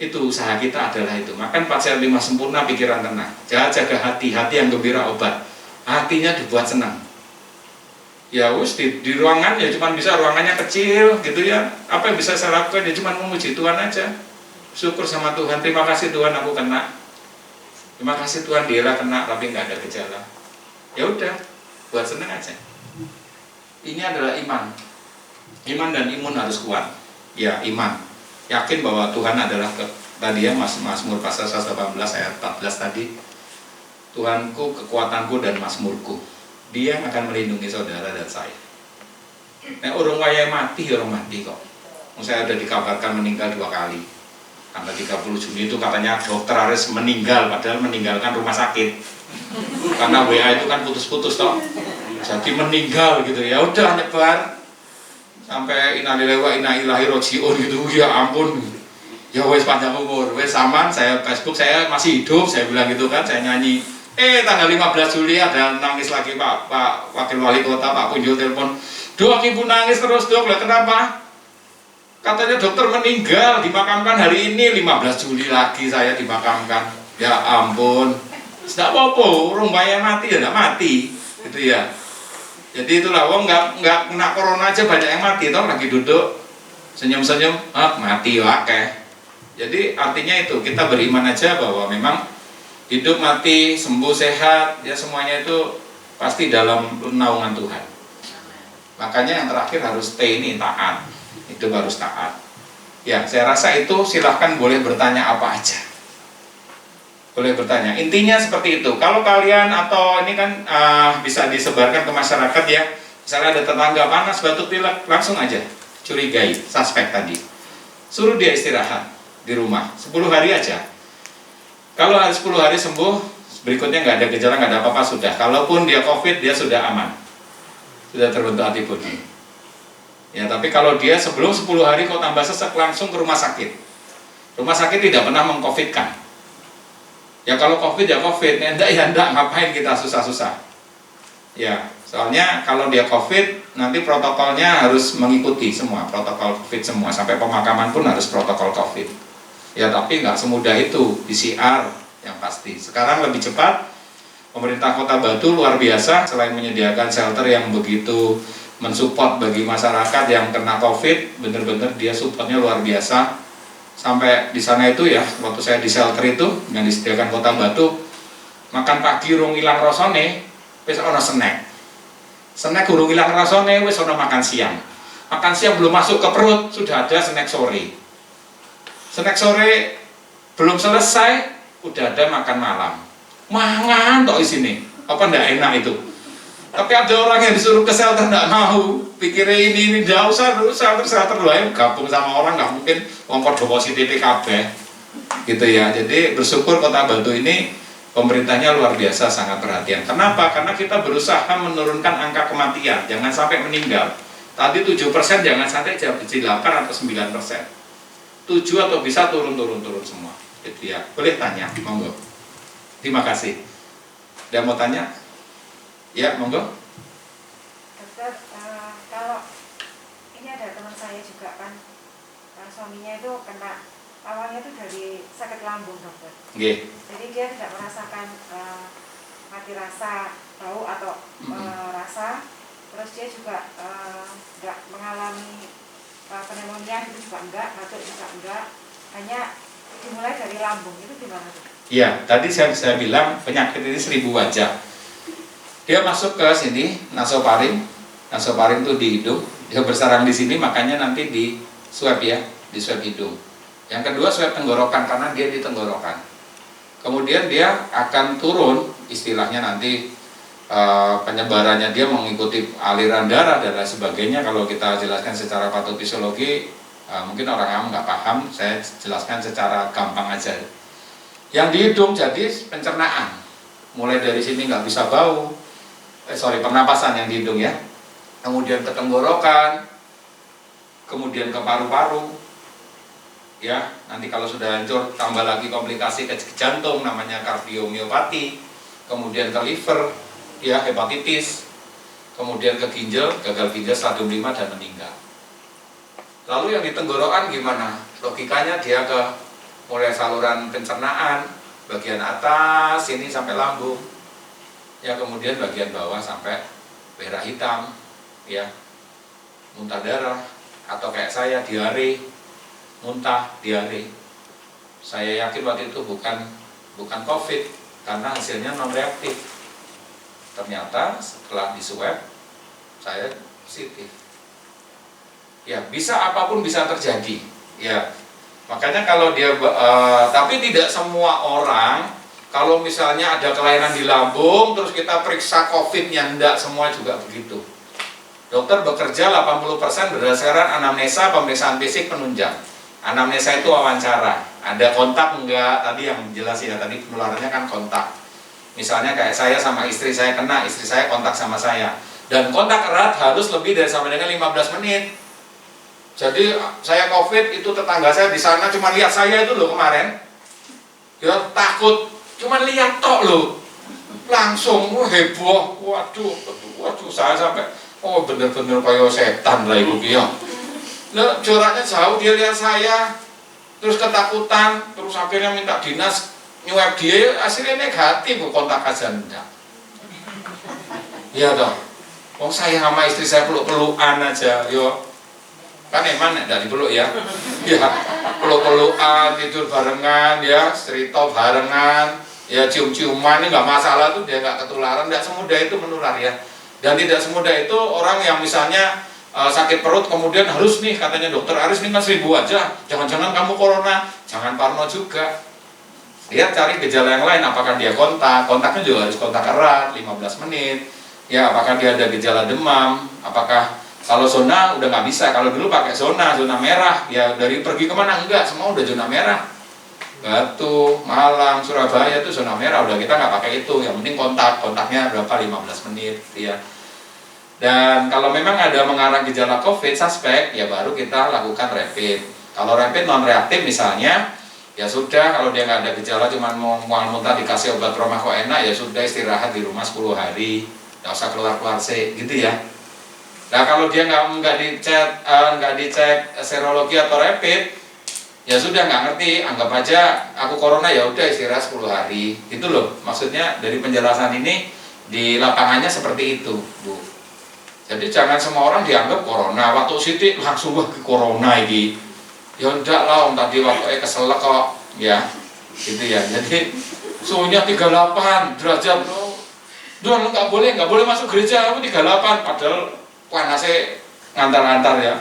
Itu usaha kita adalah itu. Makan 4 sehat 5 sempurna, pikiran tenang. Jaga hati yang gembira obat. Hatinya dibuat senang. Ya wis di ruangan ya cuman bisa, ruangannya kecil gitu ya. Apa yang bisa saya lakukan ya cuman memuji Tuhan aja. Syukur sama Tuhan, terima kasih Tuhan aku kena. Terima kasih Tuhan Diela kena tapi nggak ada gejala. Ya udah, buat senang aja. Ini adalah iman. Iman dan imun harus kuat. Ya, iman. Yakin bahwa Tuhan adalah tadi ya Mazmur pasal 118 ayat 14 tadi. Tuhanku, kekuatanku dan mazmurku. Dia yang akan melindungi saudara dan saya. Nah, orang wayai mati kok. Saya sudah dikabarkan meninggal 2 kali. Tanggal 30 Juni itu katanya dokter Aris meninggal, padahal meninggalkan rumah sakit. Karena WA itu kan putus-putus toh. Jadi meninggal gitu. Ya udah nyebar sampai innalillahi wa inna ilaihi raji'un gitu. Ya ampun. Ya wes panjang umur, wes aman. Saya Facebook saya masih hidup, saya bilang gitu kan, saya nyanyi. Tanggal 15 Juli ada nangis lagi Pak Wakil Wali Kota, Pak Punjo telepon. Dok, ibu nangis terus dok, lah kenapa? Katanya dokter meninggal, dimakamkan hari ini, 15 Juli lagi saya dimakamkan. Ya ampun, tidak apa-apa, orang bayar mati ya tidak mati, gitu ya. Jadi itulah, wong nggak kena corona aja banyak yang mati, toh lagi duduk senyum-senyum, mati wakeh. Jadi artinya itu kita beriman aja bahwa memang hidup mati sembuh sehat ya semuanya itu pasti dalam naungan Tuhan. Makanya yang terakhir harus ini taat. Itu harus taat. Ya, saya rasa itu silahkan boleh bertanya apa aja. Boleh bertanya. Intinya seperti itu. Kalau kalian atau ini kan bisa disebarkan ke masyarakat ya. Misalnya ada tetangga panas, batuk pilek, langsung aja curigai, suspek tadi. Suruh dia istirahat di rumah 10 hari aja. Kalau hari 10 hari sembuh, berikutnya nggak ada gejala, nggak ada apa-apa sudah. Kalaupun dia COVID, dia sudah aman. Sudah terbentuk antibodi. Ya, tapi kalau dia sebelum 10 hari kok tambah sesak, langsung ke rumah sakit. Rumah sakit tidak pernah meng-COVID-kan. Ya kalau COVID ya COVID, ya enggak, ngapain kita susah-susah. Ya, soalnya kalau dia COVID, nanti protokolnya harus mengikuti semua, protokol COVID semua. Sampai pemakaman pun harus protokol COVID. Ya tapi nggak semudah itu, PCR yang pasti. Sekarang lebih cepat, pemerintah Kota Batu luar biasa, selain menyediakan shelter yang begitu mensupport bagi masyarakat yang kena COVID, bener-bener dia supportnya luar biasa. Sampai di sana itu ya, waktu saya di shelter itu yang disediakan Kota Batu, makan pagi urung ilang rasane, wis ana snack. Snack urung ilang rasane, wis ana makan siang. Makan siang belum masuk ke perut, sudah ada snack sore. Snack sore belum selesai, udah ada makan malam. Mangan tok isine. Apa ndak enak itu? Tapi ada orang yang disuruh ke shelter ndak mau. Pikirnya ini ndak usah dulu shelter lu ayo gabung sama orang, nggak mungkin wong padha positif kabeh. Gitu ya. Jadi bersyukur Kota Batu ini pemerintahnya luar biasa sangat perhatian. Kenapa? Karena kita berusaha menurunkan angka kematian, jangan sampai meninggal. Tadi 7% jangan sampai jadi 8 atau 9%. 7 atau bisa turun semua. Itu ya. Boleh tanya, monggo. Terima kasih. Ada mau tanya? Ya, monggo. Dokter, kalau ini ada teman saya juga kan, suaminya itu kena awalnya itu dari sakit lambung dokter. Nggih. Jadi dia tidak merasakan mati rasa, bau atau rasa. Terus dia juga tidak mengalami pneumonia itu juga enggak, batuk juga enggak, hanya dimulai dari lambung. Itu gimana? Iya, tadi saya bilang penyakit ini 1000 wajah. Dia masuk ke sini, nasofaring itu di hidung, dia bersarang di sini, makanya nanti di swab ya, di swab hidung. Yang kedua swab tenggorokan karena dia di tenggorokan. Kemudian dia akan turun, istilahnya nanti penyebarannya dia mengikuti aliran darah dan lain sebagainya. Kalau kita jelaskan secara patofisiologi, mungkin orang awam nggak paham, saya jelaskan secara gampang aja. Yang di hidung jadi pencernaan, mulai dari sini nggak bisa bau, pernapasan yang di hidung ya, kemudian ke tenggorokan, kemudian ke paru-paru, ya nanti kalau sudah hancur tambah lagi komplikasi ke jantung namanya kardiomiopati, kemudian ke liver ya hepatitis, kemudian ke ginjal, gagal ginjal stadium 5 dan meninggal. Lalu yang di tenggorokan gimana? Logikanya dia ke mulai saluran pencernaan, bagian atas ini sampai lambung, ya kemudian bagian bawah sampai merah hitam, ya muntah darah, atau kayak saya diare, muntah diare. Saya yakin waktu itu bukan COVID karena hasilnya non reaktif. Ternyata setelah di swab saya positif. Ya bisa apapun bisa terjadi. Ya makanya kalau dia tapi tidak semua orang kalau misalnya ada kelainan di lambung terus kita periksa COVID-nya, enggak semua juga begitu. Dokter bekerja 80% berdasarkan anamnesa, pemeriksaan fisik, penunjang. Anamnesa itu wawancara, ada kontak enggak, tadi yang jelas ya, tadi penularannya kan kontak. Misalnya kayak saya sama istri saya kena, istri saya kontak sama saya. Dan kontak erat harus lebih dari sampai dengan 15 menit. Jadi saya COVID itu tetangga saya di sana cuma lihat saya itu loh kemarin. Ya takut, cuma lihat tok loh. Langsung heboh, waduh saya sampai oh bener-bener kayak setan lah ibu dia. Nah, jaraknya jauh dia lihat saya, terus ketakutan, terus akhirnya minta dinas nyuap dia, hasilnya negatif, kontak aja enggak. Iya toh. Oh saya sama istri saya peluk-pelukan aja, yo. Kan emang enggak dipeluk ya. Ya, peluk-pelukan, tidur barengan ya, cerita barengan, ya cium-ciuman ini enggak masalah tuh, dia enggak ketularan, enggak semudah itu menular ya. Dan tidak semudah itu orang yang misalnya sakit perut kemudian harus nih katanya dokter Aris ini kan 1000 aja, jangan-jangan kamu corona, jangan parno juga. Lihat cari gejala yang lain, apakah dia kontaknya juga harus kontak erat 15 menit. Ya, apakah dia ada gejala demam, apakah kalau zona udah nggak bisa, kalau dulu pakai zona merah, ya dari pergi kemana enggak, semua udah zona merah. Batu, Malang, Surabaya itu zona merah, udah kita nggak pakai itu, yang penting kontaknya berapa 15 menit ya. Dan kalau memang ada mengarah gejala COVID suspek, ya baru kita lakukan rapid. Kalau rapid non reaktif misalnya, ya sudah kalau dia nggak ada gejala cuma mau mual-muntah dikasih obat proma kok enak, ya sudah istirahat di rumah 10 hari, nggak usah keluar-keluar sih, gitu ya. Nah kalau dia nggak dicek serologi atau rapid, ya sudah nggak ngerti, anggap aja aku corona ya udah istirahat 10 hari, gitu loh. Maksudnya dari penjelasan ini di lapangannya seperti itu, Bu. Jadi jangan semua orang dianggap corona. Waktu sidik langsung ke corona ini. Ya enggak lah, tadi waktu keselak kok, ya, gitu ya. Jadi suhunya 38 derajat, doang nggak boleh masuk gereja, kamu 38, padahal panasnya ngantar-ngantar ya.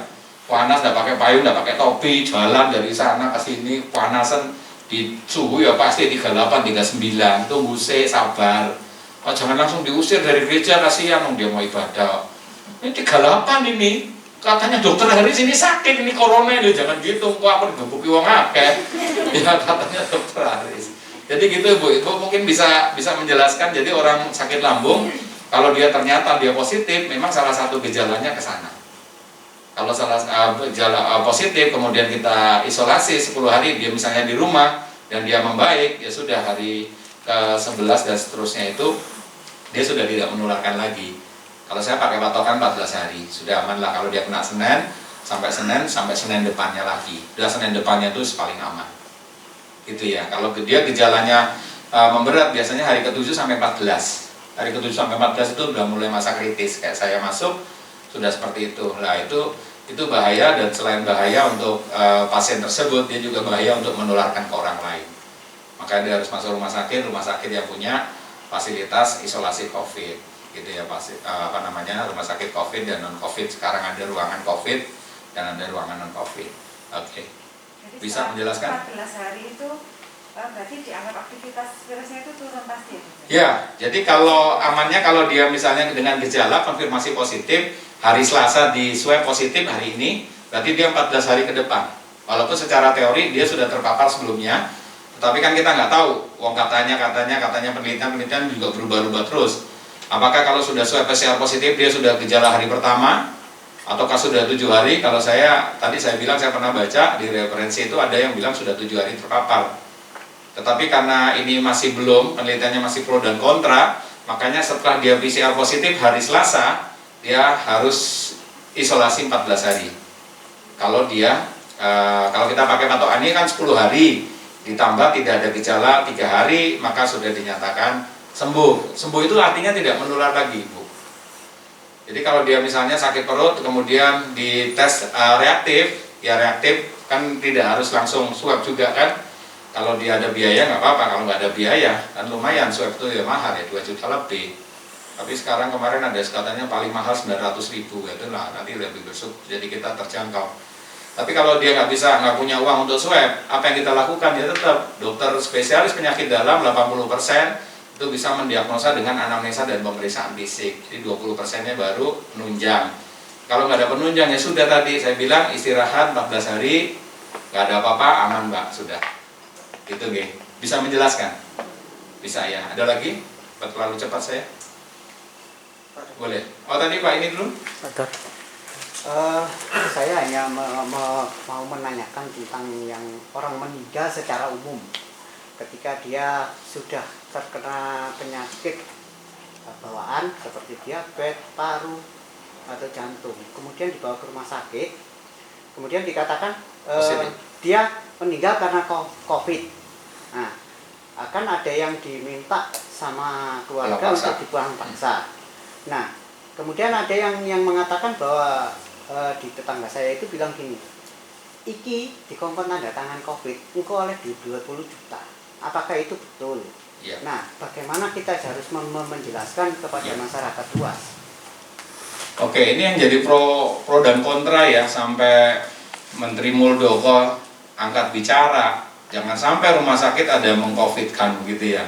Panas, nggak pakai payung, nggak pakai topi, jalan dari sana ke sini, panasan di suhu ya pasti 38, 39, tunggu sabar. Oh, jangan langsung diusir dari gereja, kasihan dia mau ibadah. Ini 38 ini, katanya dokter Haris ini sakit, ini corona ini, jangan gitu, kok aku digebuki wong akeh. Ya katanya dokter Haris. Jadi gitu Ibu mungkin bisa menjelaskan. Jadi orang sakit lambung, kalau dia ternyata dia positif, memang salah satu gejalanya ke sana. Kalau gejala positif, kemudian kita isolasi 10 hari, dia misalnya di rumah, dan dia membaik, ya sudah hari ke-11 dan seterusnya itu, dia sudah tidak menularkan lagi. Kalau saya pakai patokan 14 hari, sudah aman lah. Kalau dia kena Senin sampai Senin depannya lagi. Udah Senin depannya itu paling aman. Gitu ya. Kalau dia gejalanya memberat, biasanya hari ke-7 sampai 14. Hari ke-7 sampai 14 itu udah mulai masa kritis. Kayak saya masuk sudah seperti itu. Nah, itu bahaya, dan selain bahaya untuk pasien tersebut, dia juga bahaya untuk menularkan ke orang lain. Makanya dia harus masuk rumah sakit yang punya fasilitas isolasi COVID. Gitu ya, rumah sakit COVID dan non COVID. Sekarang ada ruangan COVID dan ada ruangan non COVID. Oke. Bisa menjelaskan? 14 hari itu berarti dianggap aktivitas virusnya itu turun pasti ya? Ya, jadi kalau amannya kalau dia misalnya dengan gejala konfirmasi positif hari Selasa di swab positif hari ini, berarti dia 14 hari ke depan. Walaupun secara teori dia sudah terpapar sebelumnya, tetapi kan kita nggak tahu. Wong katanya penelitian juga berubah-ubah terus. Apakah kalau sudah swab PCR positif dia sudah gejala hari pertama, ataukah sudah 7 hari. Kalau tadi saya bilang saya pernah baca di referensi itu ada yang bilang sudah 7 hari terpapar. Tetapi karena ini masih belum, penelitiannya masih pro dan kontra, makanya setelah dia PCR positif hari Selasa, dia harus isolasi 14 hari. Kalau kita pakai patokan ini kan 10 hari, ditambah tidak ada gejala 3 hari, maka sudah dinyatakan sembuh. Sembuh itu artinya tidak menular lagi, Bu. Jadi kalau dia misalnya sakit perut, kemudian dites reaktif, ya reaktif kan tidak harus langsung swab juga kan. Kalau dia ada biaya nggak apa-apa, kalau nggak ada biaya kan lumayan, swab itu ya mahal ya, 2 juta lebih. Tapi sekarang kemarin ada katanya paling mahal 900.000, itu lah nanti lebih besok, jadi kita terjangkau. Tapi kalau dia nggak punya uang untuk swab, apa yang kita lakukan? Ya tetap dokter spesialis penyakit dalam 80% itu bisa mendiagnosa dengan anamnesa dan pemeriksaan fisik. Jadi 20%-nya baru penunjang. Kalau nggak ada penunjang ya sudah, tadi saya bilang istirahat 14 hari, nggak ada apa-apa, aman Mbak, sudah. Gitu nggih. Bisa menjelaskan? Bisa ya. Ada lagi? Terlalu cepat saya? Boleh. Oh tadi Pak ini dulu. Dokter, saya hanya mau menanyakan tentang yang orang meninggal secara umum ketika dia sudah terkena penyakit bawaan seperti diabetes, paru, atau jantung, kemudian dibawa ke rumah sakit, kemudian dikatakan dia meninggal karena COVID. Nah, akan ada yang diminta sama keluarga untuk dibuang paksa. Nah, kemudian ada yang mengatakan bahwa di tetangga saya itu bilang gini, iki dikongkon tanda tangan COVID, engkau oleh duit 20 juta. Apakah itu betul? Ya. Nah, bagaimana kita harus menjelaskan kepada masyarakat luas? Oke, ini yang jadi pro dan kontra ya, sampai Menteri Muldoko angkat bicara. Jangan sampai rumah sakit ada yang meng-COVID-kan begitu ya.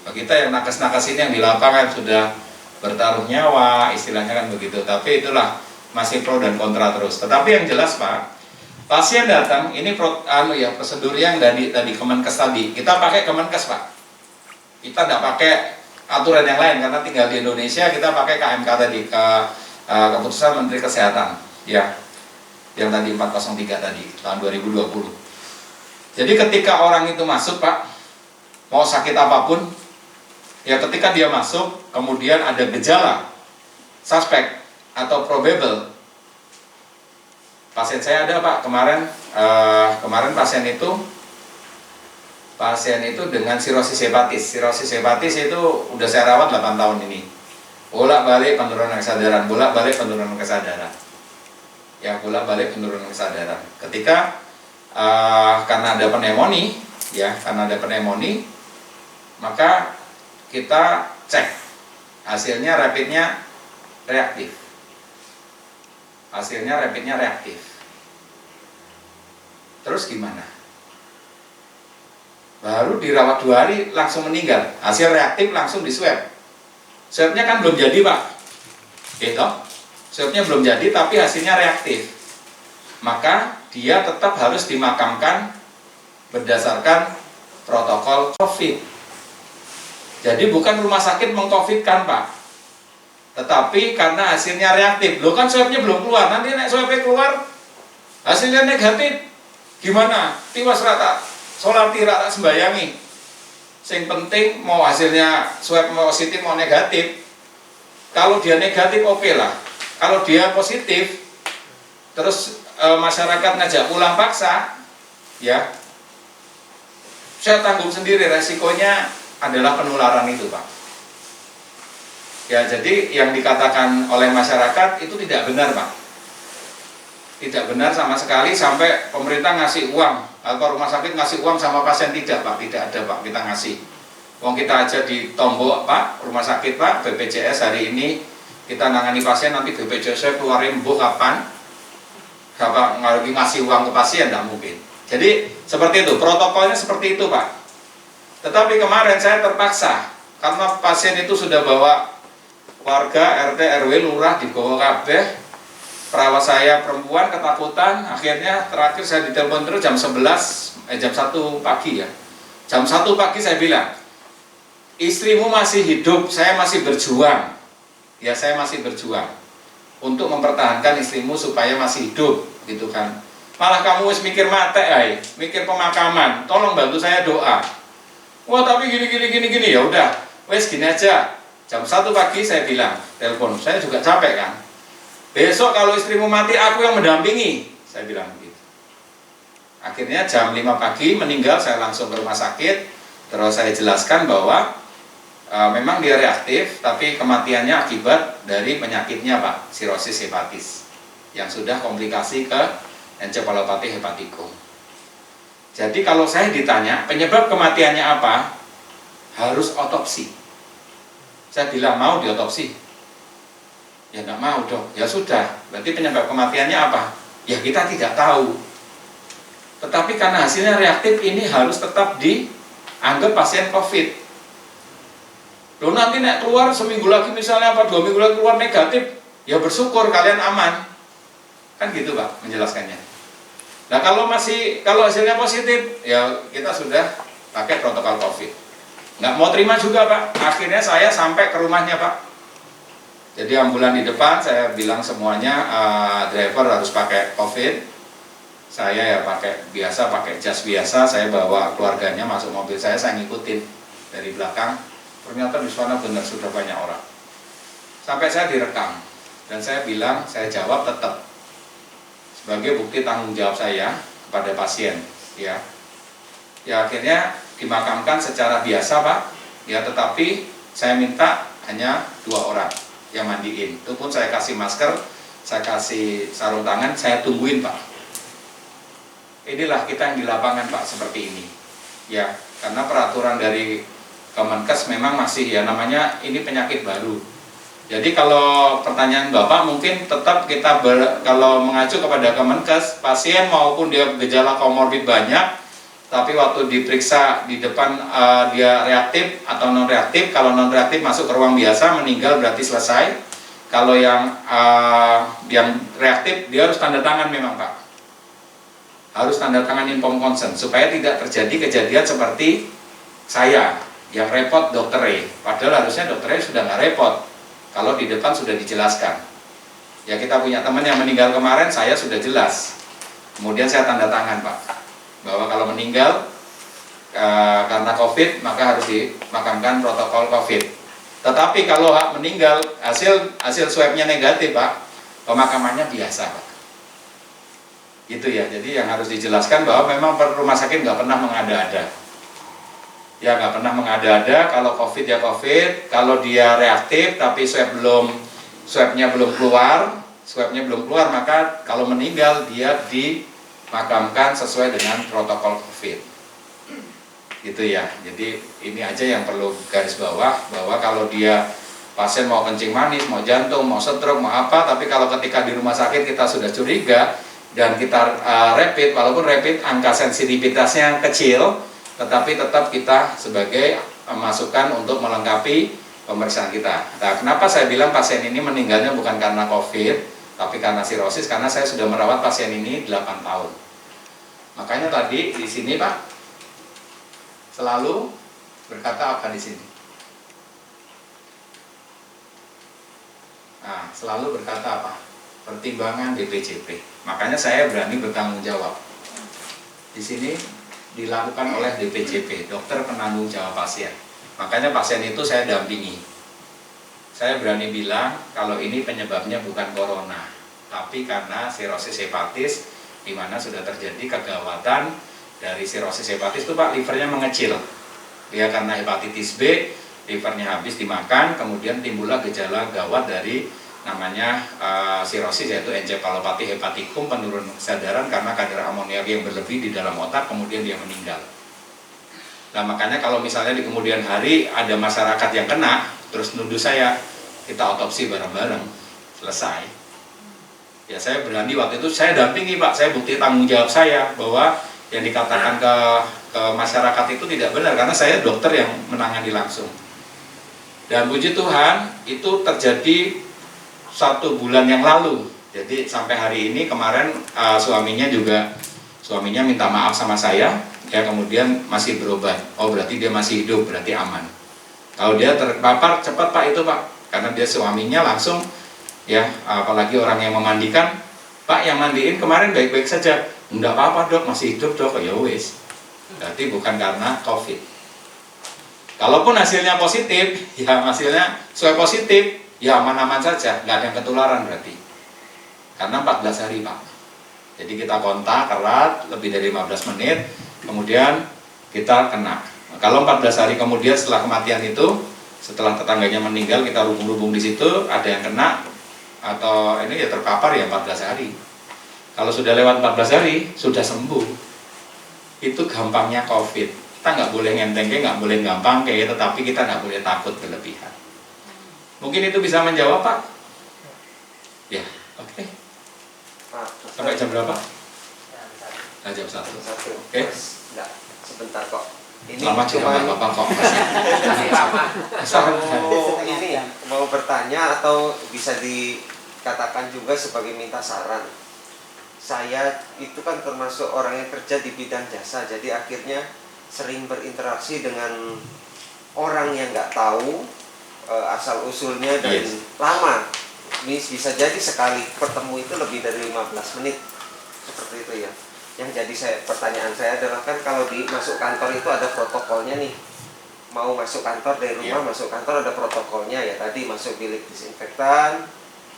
Kita yang nakes-nakes ini yang di lapangan sudah bertaruh nyawa, istilahnya kan begitu. Tapi itulah masih pro dan kontra terus. Tetapi yang jelas Pak, pasien datang, ini prosedur yang tadi Kemenkes tadi. Kita pakai Kemenkes Pak. Kita tidak pakai aturan yang lain karena tinggal di Indonesia, kita pakai KMK tadi, keputusan Menteri Kesehatan, ya, yang tadi 403 tadi tahun 2020. Jadi ketika orang itu masuk Pak, mau sakit apapun, ya ketika dia masuk, kemudian ada gejala suspek atau probable. Pasien saya ada Pak kemarin pasien itu dengan sirosis hepatis. Sirosis hepatis itu udah saya rawat 8 tahun ini. Bolak-balik penurunan kesadaran, bolak-balik penurunan kesadaran. Ya, bolak-balik penurunan kesadaran. Ketika karena ada pneumonia, maka kita cek. Hasilnya rapidnya reaktif. Terus gimana? Baru dirawat 2 hari langsung meninggal. Hasil reaktif langsung di swab. Swabnya kan belum jadi Pak, gitu. Swabnya belum jadi tapi hasilnya reaktif. Maka dia tetap harus dimakamkan berdasarkan protokol COVID. Jadi bukan rumah sakit meng-COVID-kan Pak, tetapi karena hasilnya reaktif. Loh kan swabnya belum keluar, nanti nek swabnya keluar hasilnya negatif, gimana? Tiwas rata, sholat rata sembayangi. Sing penting mau hasilnya swab mau positif mau negatif. Kalau dia negatif oke lah. Kalau dia positif, terus masyarakat ngajak pulang paksa, ya saya tanggung sendiri resikonya adalah penularan itu Pak. Ya, jadi yang dikatakan oleh masyarakat itu tidak benar Pak. Tidak benar sama sekali sampai pemerintah ngasih uang atau rumah sakit ngasih uang sama pasien, tidak Pak, tidak ada Pak kita ngasih. Uang kita aja di tombol Pak, rumah sakit Pak, BPJS hari ini kita nangani pasien, nanti BPJS keluarin buku kapan? Kapan ngasih uang ke pasien, tidak mungkin. Jadi seperti itu, protokolnya seperti itu Pak. Tetapi kemarin saya terpaksa karena pasien itu sudah bawa warga, RT, RW, lurah dibawa kabeh. Perawat saya perempuan ketakutan, akhirnya terakhir saya ditelepon terus jam 1 pagi ya. Jam 1 pagi saya bilang, istrimu masih hidup, saya masih berjuang. Ya saya masih berjuang. untuk mempertahankan istrimu supaya masih hidup, gitu kan. Malah kamu wis mikir mate, mikir pemakaman, tolong bantu saya doa. Wah tapi gini, ya udah, wes gini aja. Jam 1 pagi saya bilang, telepon, saya juga capek kan. Besok kalau istrimu mati aku yang mendampingi, saya bilang begitu. Akhirnya jam 5 pagi meninggal, saya langsung ke rumah sakit. Terus saya jelaskan bahwa memang dia reaktif, tapi kematiannya akibat dari penyakitnya Pak, sirosis hepatis, yang sudah komplikasi ke encefalopati hepatikum. Jadi kalau saya ditanya penyebab kematiannya apa, harus otopsi. Saya bilang mau diotopsi. Ya nggak mau dong. Ya sudah, berarti penyebab kematiannya apa? Ya kita tidak tahu. Tetapi karena hasilnya reaktif, ini harus tetap dianggap pasien COVID. Loh nanti nek keluar seminggu lagi misalnya 2 minggu lagi keluar negatif, ya bersyukur kalian aman. Kan gitu Pak menjelaskannya. Nah kalau hasilnya positif, ya kita sudah pakai protokol COVID. Nggak mau terima juga Pak. Akhirnya saya sampai ke rumahnya Pak. Jadi ambulan di depan, saya bilang semuanya driver harus pakai COVID. Saya ya pakai jas biasa. Saya bawa keluarganya masuk mobil saya ngikutin dari belakang. Ternyata di sana benar sudah banyak orang. Sampai saya direkam dan saya bilang, saya jawab tetap sebagai bukti tanggung jawab saya kepada pasien, ya. Ya akhirnya dimakamkan secara biasa Pak. Ya tetapi saya minta hanya 2 orang yang mandiin. Itu pun saya kasih masker, saya kasih sarung tangan, saya tungguin Pak. Inilah kita yang di lapangan Pak seperti ini. Ya, karena peraturan dari Kemenkes memang masih ya namanya ini penyakit baru. Jadi kalau pertanyaan Bapak mungkin tetap kita kalau mengacu kepada Kemenkes, pasien maupun dia gejala komorbid banyak, tapi waktu diperiksa di depan dia reaktif atau non reaktif. Kalau non reaktif masuk ke ruang biasa, meninggal berarti selesai. Kalau yang reaktif dia harus tanda tangan memang Pak. Harus tanda tangan informed consent supaya tidak terjadi kejadian seperti saya yang repot dokter padahal harusnya dokter sudah nggak repot kalau di depan sudah dijelaskan. Ya kita punya teman yang meninggal kemarin, saya sudah jelas, kemudian saya tanda tangan Pak bahwa kalau meninggal karena COVID maka harus dimakamkan protokol COVID. Tetapi kalau meninggal hasil swabnya negatif Pak, pemakamannya biasa Pak. Gitu ya, jadi yang harus dijelaskan bahwa memang rumah sakit nggak pernah mengada-ada. Ya nggak pernah mengada-ada, kalau COVID ya COVID, kalau dia reaktif tapi swabnya belum keluar, maka kalau meninggal dia dimakamkan sesuai dengan protokol COVID. Gitu ya, jadi ini aja yang perlu garis bawah, bahwa kalau dia pasien mau kencing manis, mau jantung, mau stroke, mau apa, tapi kalau ketika di rumah sakit kita sudah curiga, dan kita rapid, walaupun rapid angka sensitivitasnya kecil, tetapi tetap kita sebagai masukan untuk melengkapi pemeriksaan kita. Nah, kenapa saya bilang pasien ini meninggalnya bukan karena COVID, tapi karena sirosis, karena saya sudah merawat pasien ini 8 tahun. Makanya tadi di sini Pak selalu berkata apa di sini? Nah, selalu berkata apa? Pertimbangan DPJP. Makanya saya berani bertanggung jawab. Di sini dilakukan oleh DPJP, dokter penanggung jawab pasien. Makanya pasien itu saya dampingi. Saya berani bilang kalau ini penyebabnya bukan corona, tapi karena sirosis hepatis, di mana sudah terjadi kegawatan dari sirosis hepatis itu Pak, livernya mengecil. Dia karena hepatitis B, livernya habis dimakan, kemudian timbullah gejala gawat dari namanya sirosis, yaitu encefalopati hepatikum, penurunan kesadaran karena kadar amoniak yang berlebih di dalam otak, kemudian dia meninggal. Nah makanya kalau misalnya di kemudian hari ada masyarakat yang kena, terus nuduh saya, kita otopsi bareng-bareng, selesai. Ya saya berani waktu itu, saya dampingi Pak, saya bukti tanggung jawab saya bahwa yang dikatakan ke masyarakat itu tidak benar, karena saya dokter yang menangani langsung. Dan puji Tuhan itu terjadi 1 bulan yang lalu. Jadi sampai hari ini, kemarin suaminya minta maaf sama saya, ya kemudian masih berobat. Oh berarti dia masih hidup, berarti aman. Kalau dia terpapar cepat Pak itu Pak, karena dia suaminya langsung ya, apalagi orang yang memandikan, Pak yang mandiin kemarin baik-baik saja, enggak apa-apa dok, masih hidup dok, ya wis, berarti bukan karena COVID. Kalaupun hasilnya positif, ya hasilnya sesuai positif, ya aman-aman saja, nggak ada yang ketularan berarti, karena 14 hari Pak. Jadi kita kontak erat lebih dari 15 menit, kemudian kita kena. Kalau 14 hari kemudian setelah kematian itu, setelah tetangganya meninggal, kita rubung-rubung di situ, ada yang kena atau ini ya terpapar ya 14 hari. Kalau sudah lewat 14 hari, sudah sembuh. Itu gampangnya COVID. Kita nggak boleh ngentengke, nggak boleh gampang kayak, tetapi kita nggak boleh takut berlebihan. Mungkin itu bisa menjawab Pak? Ya, oke. Pak, Sampai jam berapa? Jam 1. Oke. Enggak, sebentar kok. Ini Lama juga nggak apa-apa kok. ini mau bertanya atau bisa dikatakan juga sebagai minta saran. Saya itu kan termasuk orang yang kerja di bidang jasa, jadi akhirnya sering berinteraksi dengan orang yang nggak tahu asal usulnya dan lama. Ini bisa jadi sekali bertemu itu lebih dari 15 menit seperti itu ya. Yang jadi pertanyaan saya adalah, kan kalau masuk kantor itu ada protokolnya nih. Mau masuk kantor dari rumah, masuk kantor ada protokolnya ya. Tadi masuk bilik disinfektan,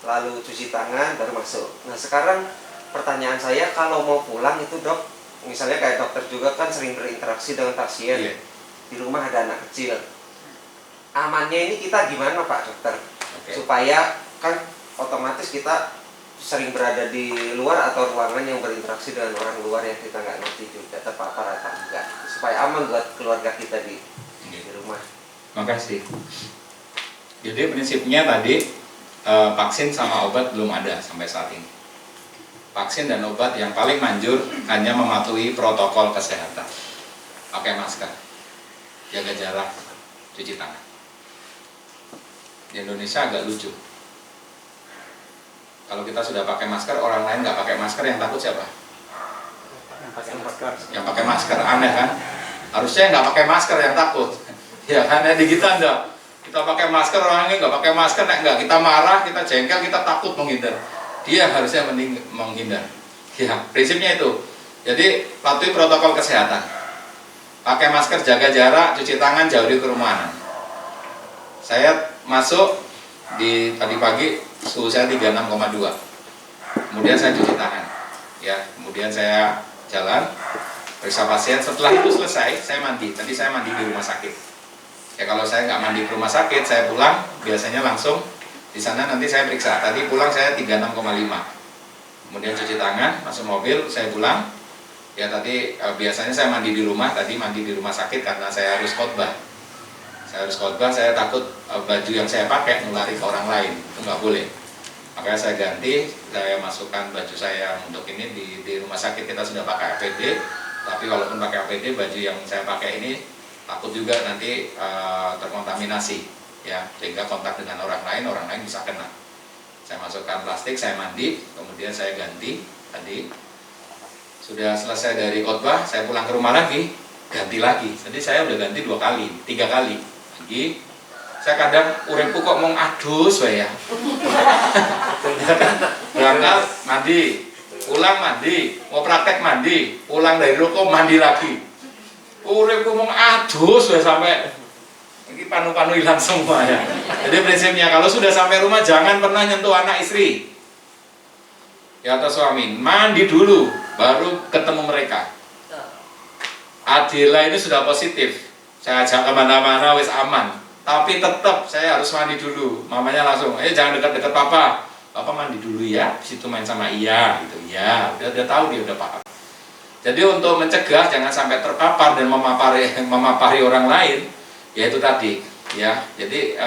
lalu cuci tangan, baru masuk. Nah sekarang pertanyaan saya, kalau mau pulang itu dok, misalnya kayak dokter juga kan sering berinteraksi dengan pasien. Di rumah ada anak kecil. Amannya ini kita gimana Pak Dokter? Supaya kan otomatis kita sering berada di luar atau ruangan yang berinteraksi dengan orang luar yang kita nggak ngerti juga terpapar atau enggak, supaya aman buat keluarga kita di rumah. Makasih. Jadi prinsipnya tadi vaksin sama obat belum ada sampai saat ini. Vaksin dan obat yang paling manjur hanya mematuhi protokol kesehatan. Pakai masker, jaga jarak, cuci tangan. Di Indonesia agak lucu. Kalau kita sudah pakai masker, orang lain nggak pakai masker, yang takut siapa? Yang pakai masker, aneh kan? Harusnya nggak pakai masker yang takut. Ya kan, di kita enggak. Kita pakai masker, orang lain nggak pakai masker, nggak. Kita marah, kita jengkel, kita takut menghindar. Dia harusnya menghindar. Ya, prinsipnya itu. Jadi patuhi protokol kesehatan. Pakai masker, jaga jarak, cuci tangan, jauhi kerumunan. Saya masuk tadi pagi, suhu saya 36,2. Kemudian saya cuci tangan, ya. Kemudian saya jalan, periksa pasien. Setelah itu selesai, saya mandi. Tadi saya mandi di rumah sakit. Ya kalau saya nggak mandi di rumah sakit, saya pulang, biasanya langsung di sana nanti saya periksa. Tadi pulang saya 36,5. Kemudian cuci tangan, masuk mobil, saya pulang. Ya tadi biasanya saya mandi di rumah. Tadi mandi di rumah sakit karena saya harus khotbah. Saya takut baju yang saya pakai nulari ke orang lain, itu nggak boleh. Makanya saya ganti, saya masukkan baju saya untuk ini di rumah sakit. Kita sudah pakai APD, tapi walaupun pakai APD, baju yang saya pakai ini takut juga nanti terkontaminasi, ya, sehingga kontak dengan orang lain bisa kena. Saya masukkan plastik, saya mandi, kemudian saya ganti. Tadi sudah selesai dari khotbah, saya pulang ke rumah lagi, ganti lagi. Jadi saya udah ganti 2 kali, 3 kali. Lagi, saya kadang uripku kok mau adus ya. Berangkat mandi, pulang mandi, mau praktek mandi, pulang dari ruko mandi lagi. Uripku mau adus ya, sampai ini panu-panu hilang semua ya. Jadi prinsipnya kalau sudah sampai rumah jangan pernah nyentuh anak istri ya atau suami, mandi dulu baru ketemu mereka. Adila ini sudah positif, saya ajak kemana-mana wis aman, tapi tetap saya harus mandi dulu. Mamanya langsung, jangan dekat-dekat papa mandi dulu ya, situ main sama iya gitu ya, dia tahu, dia udah paham. Jadi untuk mencegah jangan sampai terpapar dan memapari orang lain, ya itu tadi ya. Jadi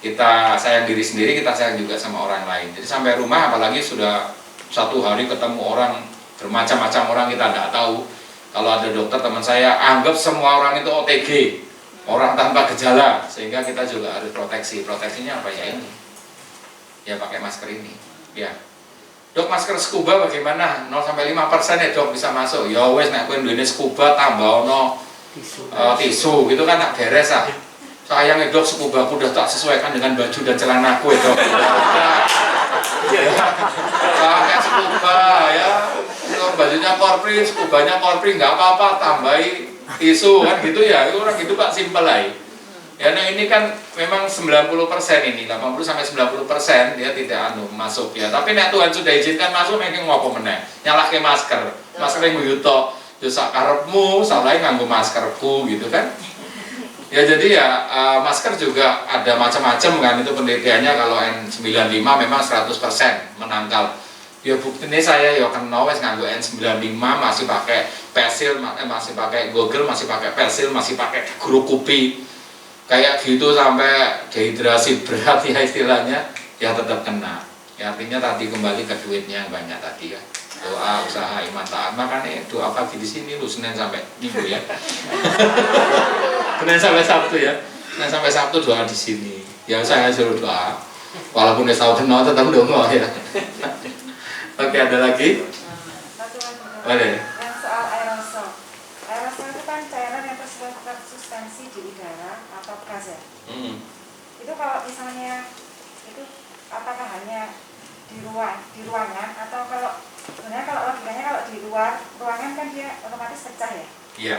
kita sayang diri sendiri, kita sayang juga sama orang lain. Jadi sampai rumah, apalagi sudah 1 hari ketemu orang bermacam-macam orang, kita tidak tahu. Kalau ada dokter teman saya anggap semua orang itu OTG, orang tanpa gejala, sehingga kita juga harus proteksi. Proteksinya apa ya ini? Ya pakai masker ini. Ya. Dok, masker scuba bagaimana? 0-5% ya dok bisa masuk. Ya wes nek kowe duwene scuba tambah ono tisu gitu kan tak beres ah. sayang dok, sekubaku udah tak sesuaikan dengan baju dan celanaku dok. Pakai sekuba ya, bajunya korpri, skubanya korpri, nggak apa-apa, tambahi tisu kan gitu ya, itu orang gitu Pak, simpel aja. Ya, nah ini kan memang 90% ini, 80-90% dia tidak masuk ya. Tapi nek Tuhan sudah izinkan masuk, mungkin ngopo meneh, nyalahke masker yang nguyuto, ya sak karepmu, salahe nganggo maskerku gitu kan. Ya jadi ya masker juga ada macam-macam kan, itu penelitiannya. Kalau N95 memang 100% menangkal. Ya buktinya saya ya kena wes nganggo N95, masih pakai pensil, masih pakai goggle, masih pakai pensil, masih pakai guru kupi. Kayak gitu sampai dehidrasi berat ya istilahnya, ya tetap kena. Ya artinya tadi kembali ke duitnya yang banyak tadi ya. Doa, usaha, iman, taat. Makanya doa pagi di sini lu Senin sampai Minggu ya. Senin sampai Sabtu ya. Senin sampai Sabtu doa di sini. Ya saya suruh doa. Walaupun udah tahu kenal tetap doa ya. Oke, ada lagi? Satu lagi. Boleh. Yang soal aerosol. Aerosol itu kan cairan yang tersuspensi di udara atau gas ya. Itu kalau misalnya itu apakah hanya di ruangan atau kalau sebenarnya kalau logikanya kalau di luar ruangan kan dia otomatis pecah ya? Iya.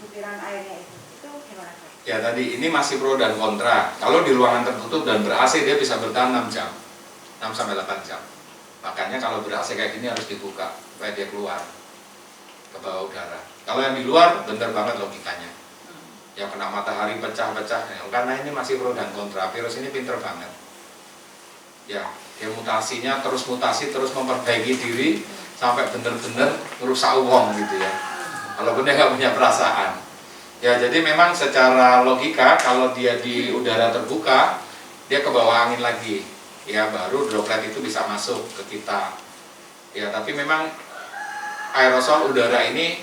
Butiran airnya itu gimana Pak? Ya tadi ini masih pro dan kontra. Kalau di ruangan tertutup dan ber-AC dia bisa bertahan 6 jam, 6 sampai 8 jam. Makanya kalau ber-AC kayak gini harus dibuka supaya dia keluar ke bawah udara. Kalau yang di luar bener banget logikanya. Yang kena matahari pecah-pecah. Ya, karena ini masih pro dan kontra. Virus ini pinter banget. Ya, dia mutasinya terus mutasi, terus memperbaiki diri sampai bener-bener merusak uang gitu ya. Walaupun dia nggak punya perasaan. Ya jadi memang secara logika kalau dia di udara terbuka dia ke bawah angin lagi. Ya baru droplet itu bisa masuk ke kita. Ya tapi memang aerosol udara ini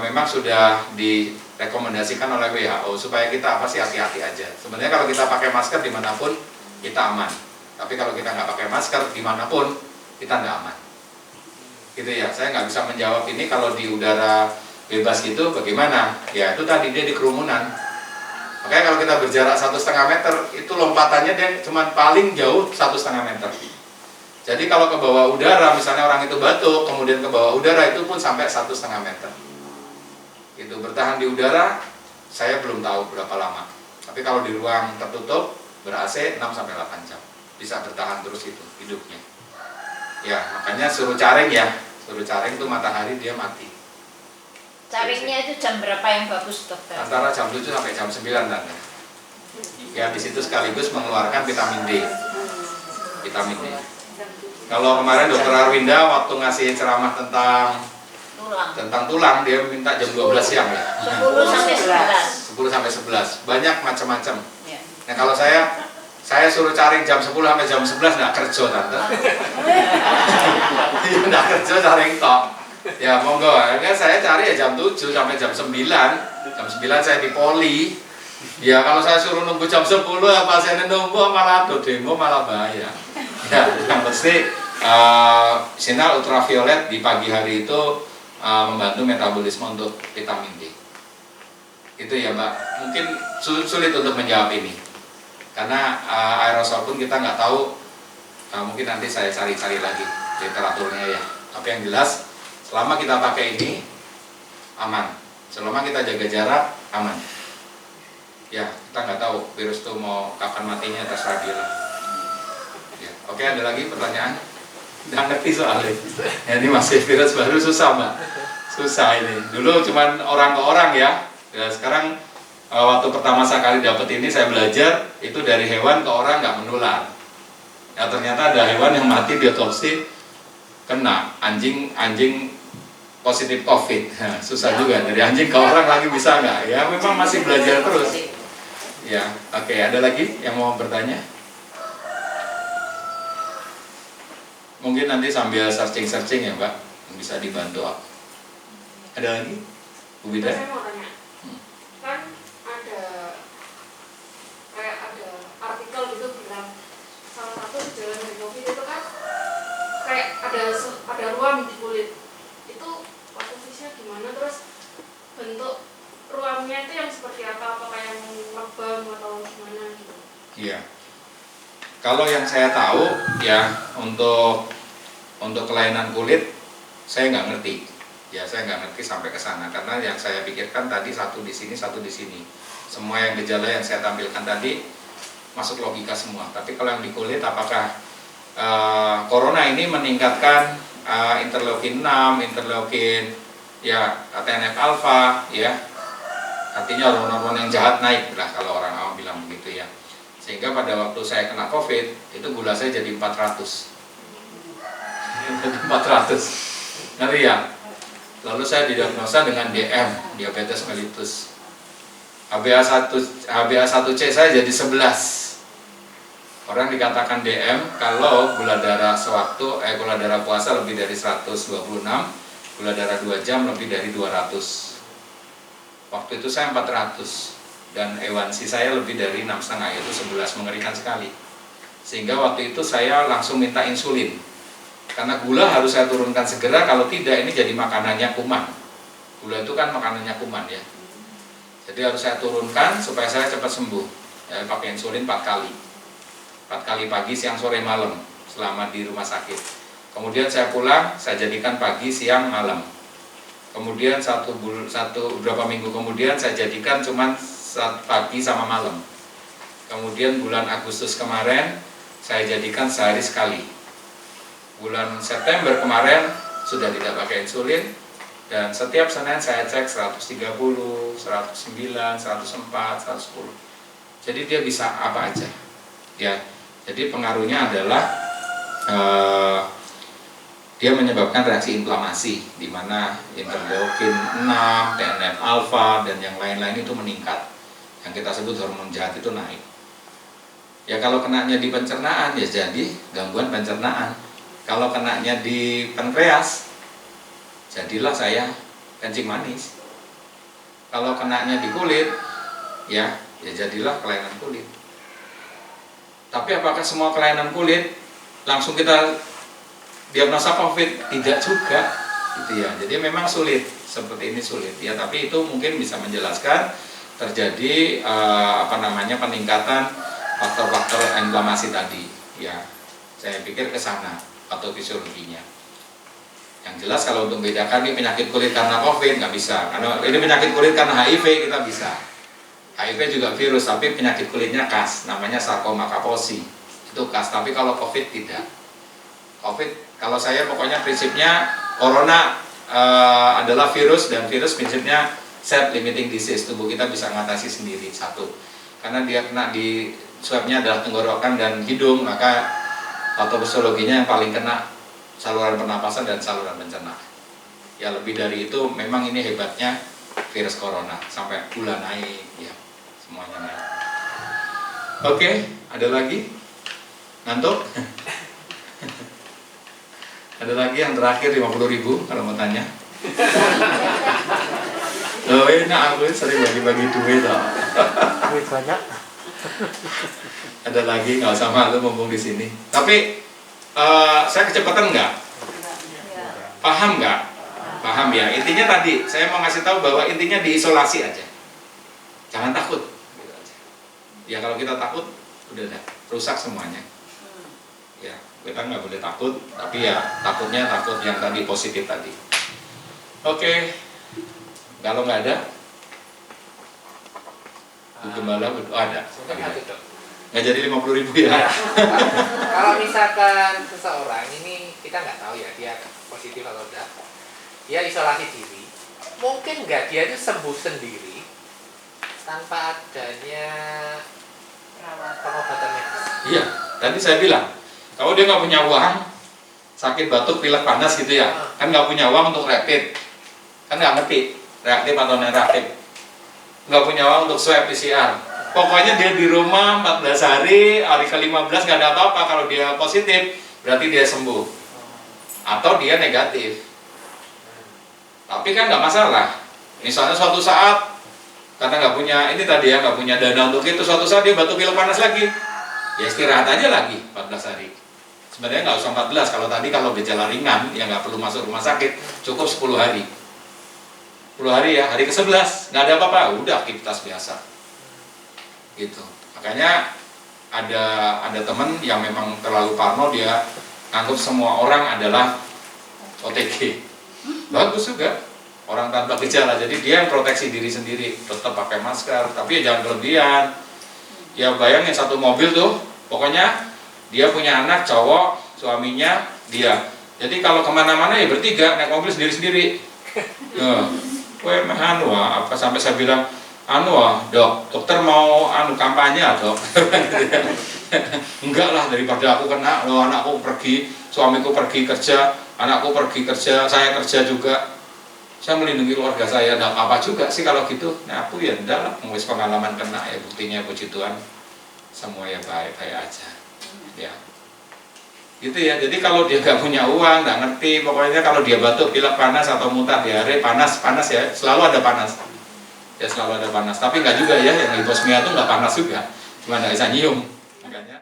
memang sudah direkomendasikan oleh WHO supaya kita hati-hati aja. Sebenarnya kalau kita pakai masker dimanapun kita aman. Tapi kalau kita nggak pakai masker dimanapun kita nggak aman. Gitu ya. Saya nggak bisa menjawab ini kalau di udara bebas gitu bagaimana? Ya itu tadi dia di kerumunan. Makanya kalau kita berjarak 1,5 meter itu lompatannya dia cuma paling jauh 1,5 meter. Jadi kalau ke bawah udara misalnya orang itu batuk kemudian ke bawah udara itu pun sampai 1,5 meter. Itu bertahan di udara saya belum tahu berapa lama. Tapi kalau di ruang tertutup ber-AC 6 sampai 8 jam bisa bertahan terus itu hidupnya. Ya makanya suruh caring ya, suruh caring itu matahari dia mati. Caringnya itu jam berapa yang bagus dokter? Antara jam 7 sampai jam 9 tanda. Ya di situ sekaligus mengeluarkan vitamin D. Vitamin D. Kalau kemarin Dokter Arwinda waktu ngasih ceramah tentang tulang dia minta jam 12 siang ya. 10 sampai 11. 10 sampai 11. Banyak macam-macam. Ya. Nah kalau saya suruh cari jam 10 sampai jam 11 nggak kerja tante. Nggak kerja cari tok. Ya monggo, akhirnya saya cari ya jam 7 sampai jam 9. Jam 9 saya di poli. Ya kalau saya suruh nunggu jam 10 ya pasiennya nunggu malah demo malah bahaya. Ya yang pasti sinar ultraviolet di pagi hari itu membantu metabolisme untuk vitamin D. Itu ya Mbak, mungkin sulit untuk menjawab ini. Karena aerosol pun kita nggak tahu, mungkin nanti saya cari-cari lagi literaturnya ya. Tapi yang jelas selama kita pakai ini aman, selama kita jaga jarak aman. Ya kita nggak tahu virus itu mau kapan matinya terserah dia lah. Ya, oke ada lagi pertanyaan? Nggak ngerti soalnya. Ya, ini masih virus baru susah Mbak, susah ini. Dulu cuman orang ke orang ya. Ya sekarang waktu pertama sekali dapat ini saya belajar itu dari hewan ke orang nggak menular. Ya ternyata ada hewan yang mati diotopsi kena anjing positif COVID. Nah, susah juga dari anjing ke orang lagi bisa nggak? Ya memang masih belajar terus. Ya oke ada lagi yang mau bertanya? Mungkin nanti sambil searching ya Mbak bisa dibantu. Ada lagi? Bu Bida? Saya mau tanya, kan ada artikel gitu bilang salah satu gejala dari COVID itu kan kayak ada ruam di kulit. Itu posisinya gimana, terus bentuk ruamnya itu yang seperti apa? Apakah yang lebam atau gimana gitu? Iya. Kalau yang saya tahu ya untuk kelainan kulit saya nggak ngerti. Ya saya nggak ngerti sampai ke sana karena yang saya pikirkan tadi satu di sini, satu di sini. Semua yang gejala yang saya tampilkan tadi masuk logika semua. Tapi kalau yang di kulit apakah corona ini meningkatkan interleukin 6, interleukin ya TNF alfa ya. Artinya hormon-hormon yang jahat naik lah kalau orang awam bilang begitu ya. Sehingga pada waktu saya kena COVID itu gula saya jadi 400. Jadi 400. Ngeri ya. Lalu saya didiagnosa dengan DM, diabetes mellitus. HbA1c saya jadi 11. Orang dikatakan DM kalau gula darah gula darah puasa lebih dari 126, gula darah 2 jam lebih dari 200. Waktu itu saya 400 dan A1C saya lebih dari 6,5 yaitu 11, mengerikan sekali. Sehingga waktu itu saya langsung minta insulin. Karena gula harus saya turunkan segera, kalau tidak ini jadi makanannya kuman. Gula itu kan makanannya kuman ya. Jadi harus saya turunkan supaya saya cepat sembuh. Ya, pakai insulin 4 kali. 4 kali pagi, siang, sore, malam selama di rumah sakit. Kemudian saya pulang, saya jadikan pagi, siang, malam. Kemudian beberapa minggu kemudian saya jadikan cuma pagi sama malam. Kemudian bulan Agustus kemarin saya jadikan sehari sekali. Bulan September kemarin sudah tidak pakai insulin dan setiap Senin saya cek 130, 109, 104, 110. Jadi dia bisa apa aja. Ya. Jadi pengaruhnya adalah dia menyebabkan reaksi inflamasi di mana interleukin 6, TNF alfa dan yang lain-lain itu meningkat. Yang kita sebut hormon jahat itu naik. Ya kalau kenanya di pencernaan ya jadi gangguan pencernaan. Kalau kenanya di pankreas jadilah saya kencing manis. Kalau kenanya di kulit ya jadilah kelainan kulit. Tapi apakah semua kelainan kulit langsung kita diagnosa COVID? Tidak juga gitu ya. Jadi memang sulit, seperti ini sulit ya, tapi itu mungkin bisa menjelaskan terjadi peningkatan faktor-faktor inflamasi tadi ya. Saya pikir ke sana atau fisiologinya. Yang jelas kalau untuk membedakan ini penyakit kulit karena COVID nggak bisa. Karena ini penyakit kulit karena HIV kita bisa. HIV juga virus, tapi penyakit kulitnya khas, namanya sarkoma kaposi. Itu khas, tapi kalau COVID tidak. COVID kalau saya pokoknya prinsipnya corona adalah virus dan virus prinsipnya self limiting disease, tubuh kita bisa mengatasi sendiri satu. Karena dia kena di swabnya adalah tenggorokan dan hidung, maka patofisiologinya yang paling kena saluran pernapasan dan saluran pencernaan. Ya lebih dari itu memang ini hebatnya virus corona sampai gula naik ya, semuanya naik. Oke, ada lagi? Ngantuk? Ada lagi yang terakhir 50.000 kalau mau tanya. Loh ini aku sering bagi-bagi duit loh. Duit banyak. Ada lagi, nggak usah malu mumpung di sini. Tapi saya kecepatan nggak? Paham nggak? Paham ya. Intinya tadi saya mau ngasih tahu bahwa intinya diisolasi aja. Jangan takut. Ya kalau kita takut udah rusak semuanya. Ya. Kita nggak boleh takut, tapi ya takutnya takut yang tadi positif tadi. Oke, kalau nggak ada, gembala ada. Nggak jadi 50.000 ya? Kalau misalkan seseorang ini kita nggak tahu ya dia positif atau enggak, dia isolasi diri, mungkin nggak dia itu sembuh sendiri tanpa adanya pengobatan medis. Iya, tadi saya bilang. Kalau dia nggak punya uang, sakit batuk, pilek panas gitu ya, kan nggak punya uang untuk rapid, kan nggak ngerti reaktif atau non-reaktif, nggak punya uang untuk swab PCR. Pokoknya dia di rumah 14 hari, hari ke-15 nggak ada apa-apa. Kalau dia positif, berarti dia sembuh, atau dia negatif. Tapi kan nggak masalah. Misalnya suatu saat karena nggak punya ini tadi ya, nggak punya dana untuk itu, suatu saat dia batuk pilek panas lagi, ya istirahat aja lagi 14 hari. Sebenarnya nggak usah 14, kalau tadi kalau gejala ringan ya nggak perlu masuk rumah sakit, cukup 10 hari. 10 hari ya, hari ke-11 nggak ada apa-apa, udah aktivitas biasa gitu. Makanya ada teman yang memang terlalu parno, dia anggap semua orang adalah OTG. Bagus juga orang tanpa gejala, jadi dia yang proteksi diri sendiri, tetap pakai masker, tapi ya jangan kelebihan. Ya bayangin satu mobil tuh, pokoknya dia punya anak cowok, suaminya dia. Jadi kalau kemana-mana ya bertiga, naik mobil sendiri-sendiri. Apa sampai saya bilang, dokter mau kampanye dok. Enggak lah, daripada aku kena, anakku pergi, suamiku pergi kerja, anakku pergi kerja, saya kerja juga. Saya melindungi keluarga saya, enggak apa juga sih kalau gitu. Nah aku ya enggak lah, mengurus pengalaman kena ya, buktinya puji Tuhan semua ya baik-baik aja. Ya. Gitu ya, jadi kalau dia nggak punya uang, nggak ngerti, pokoknya kalau dia batuk, pilek panas atau muntah, diare, panas ya, selalu ada panas ya, selalu ada panas, tapi nggak juga ya, yang hiposmia itu nggak panas juga, cuma nggak bisa nyium.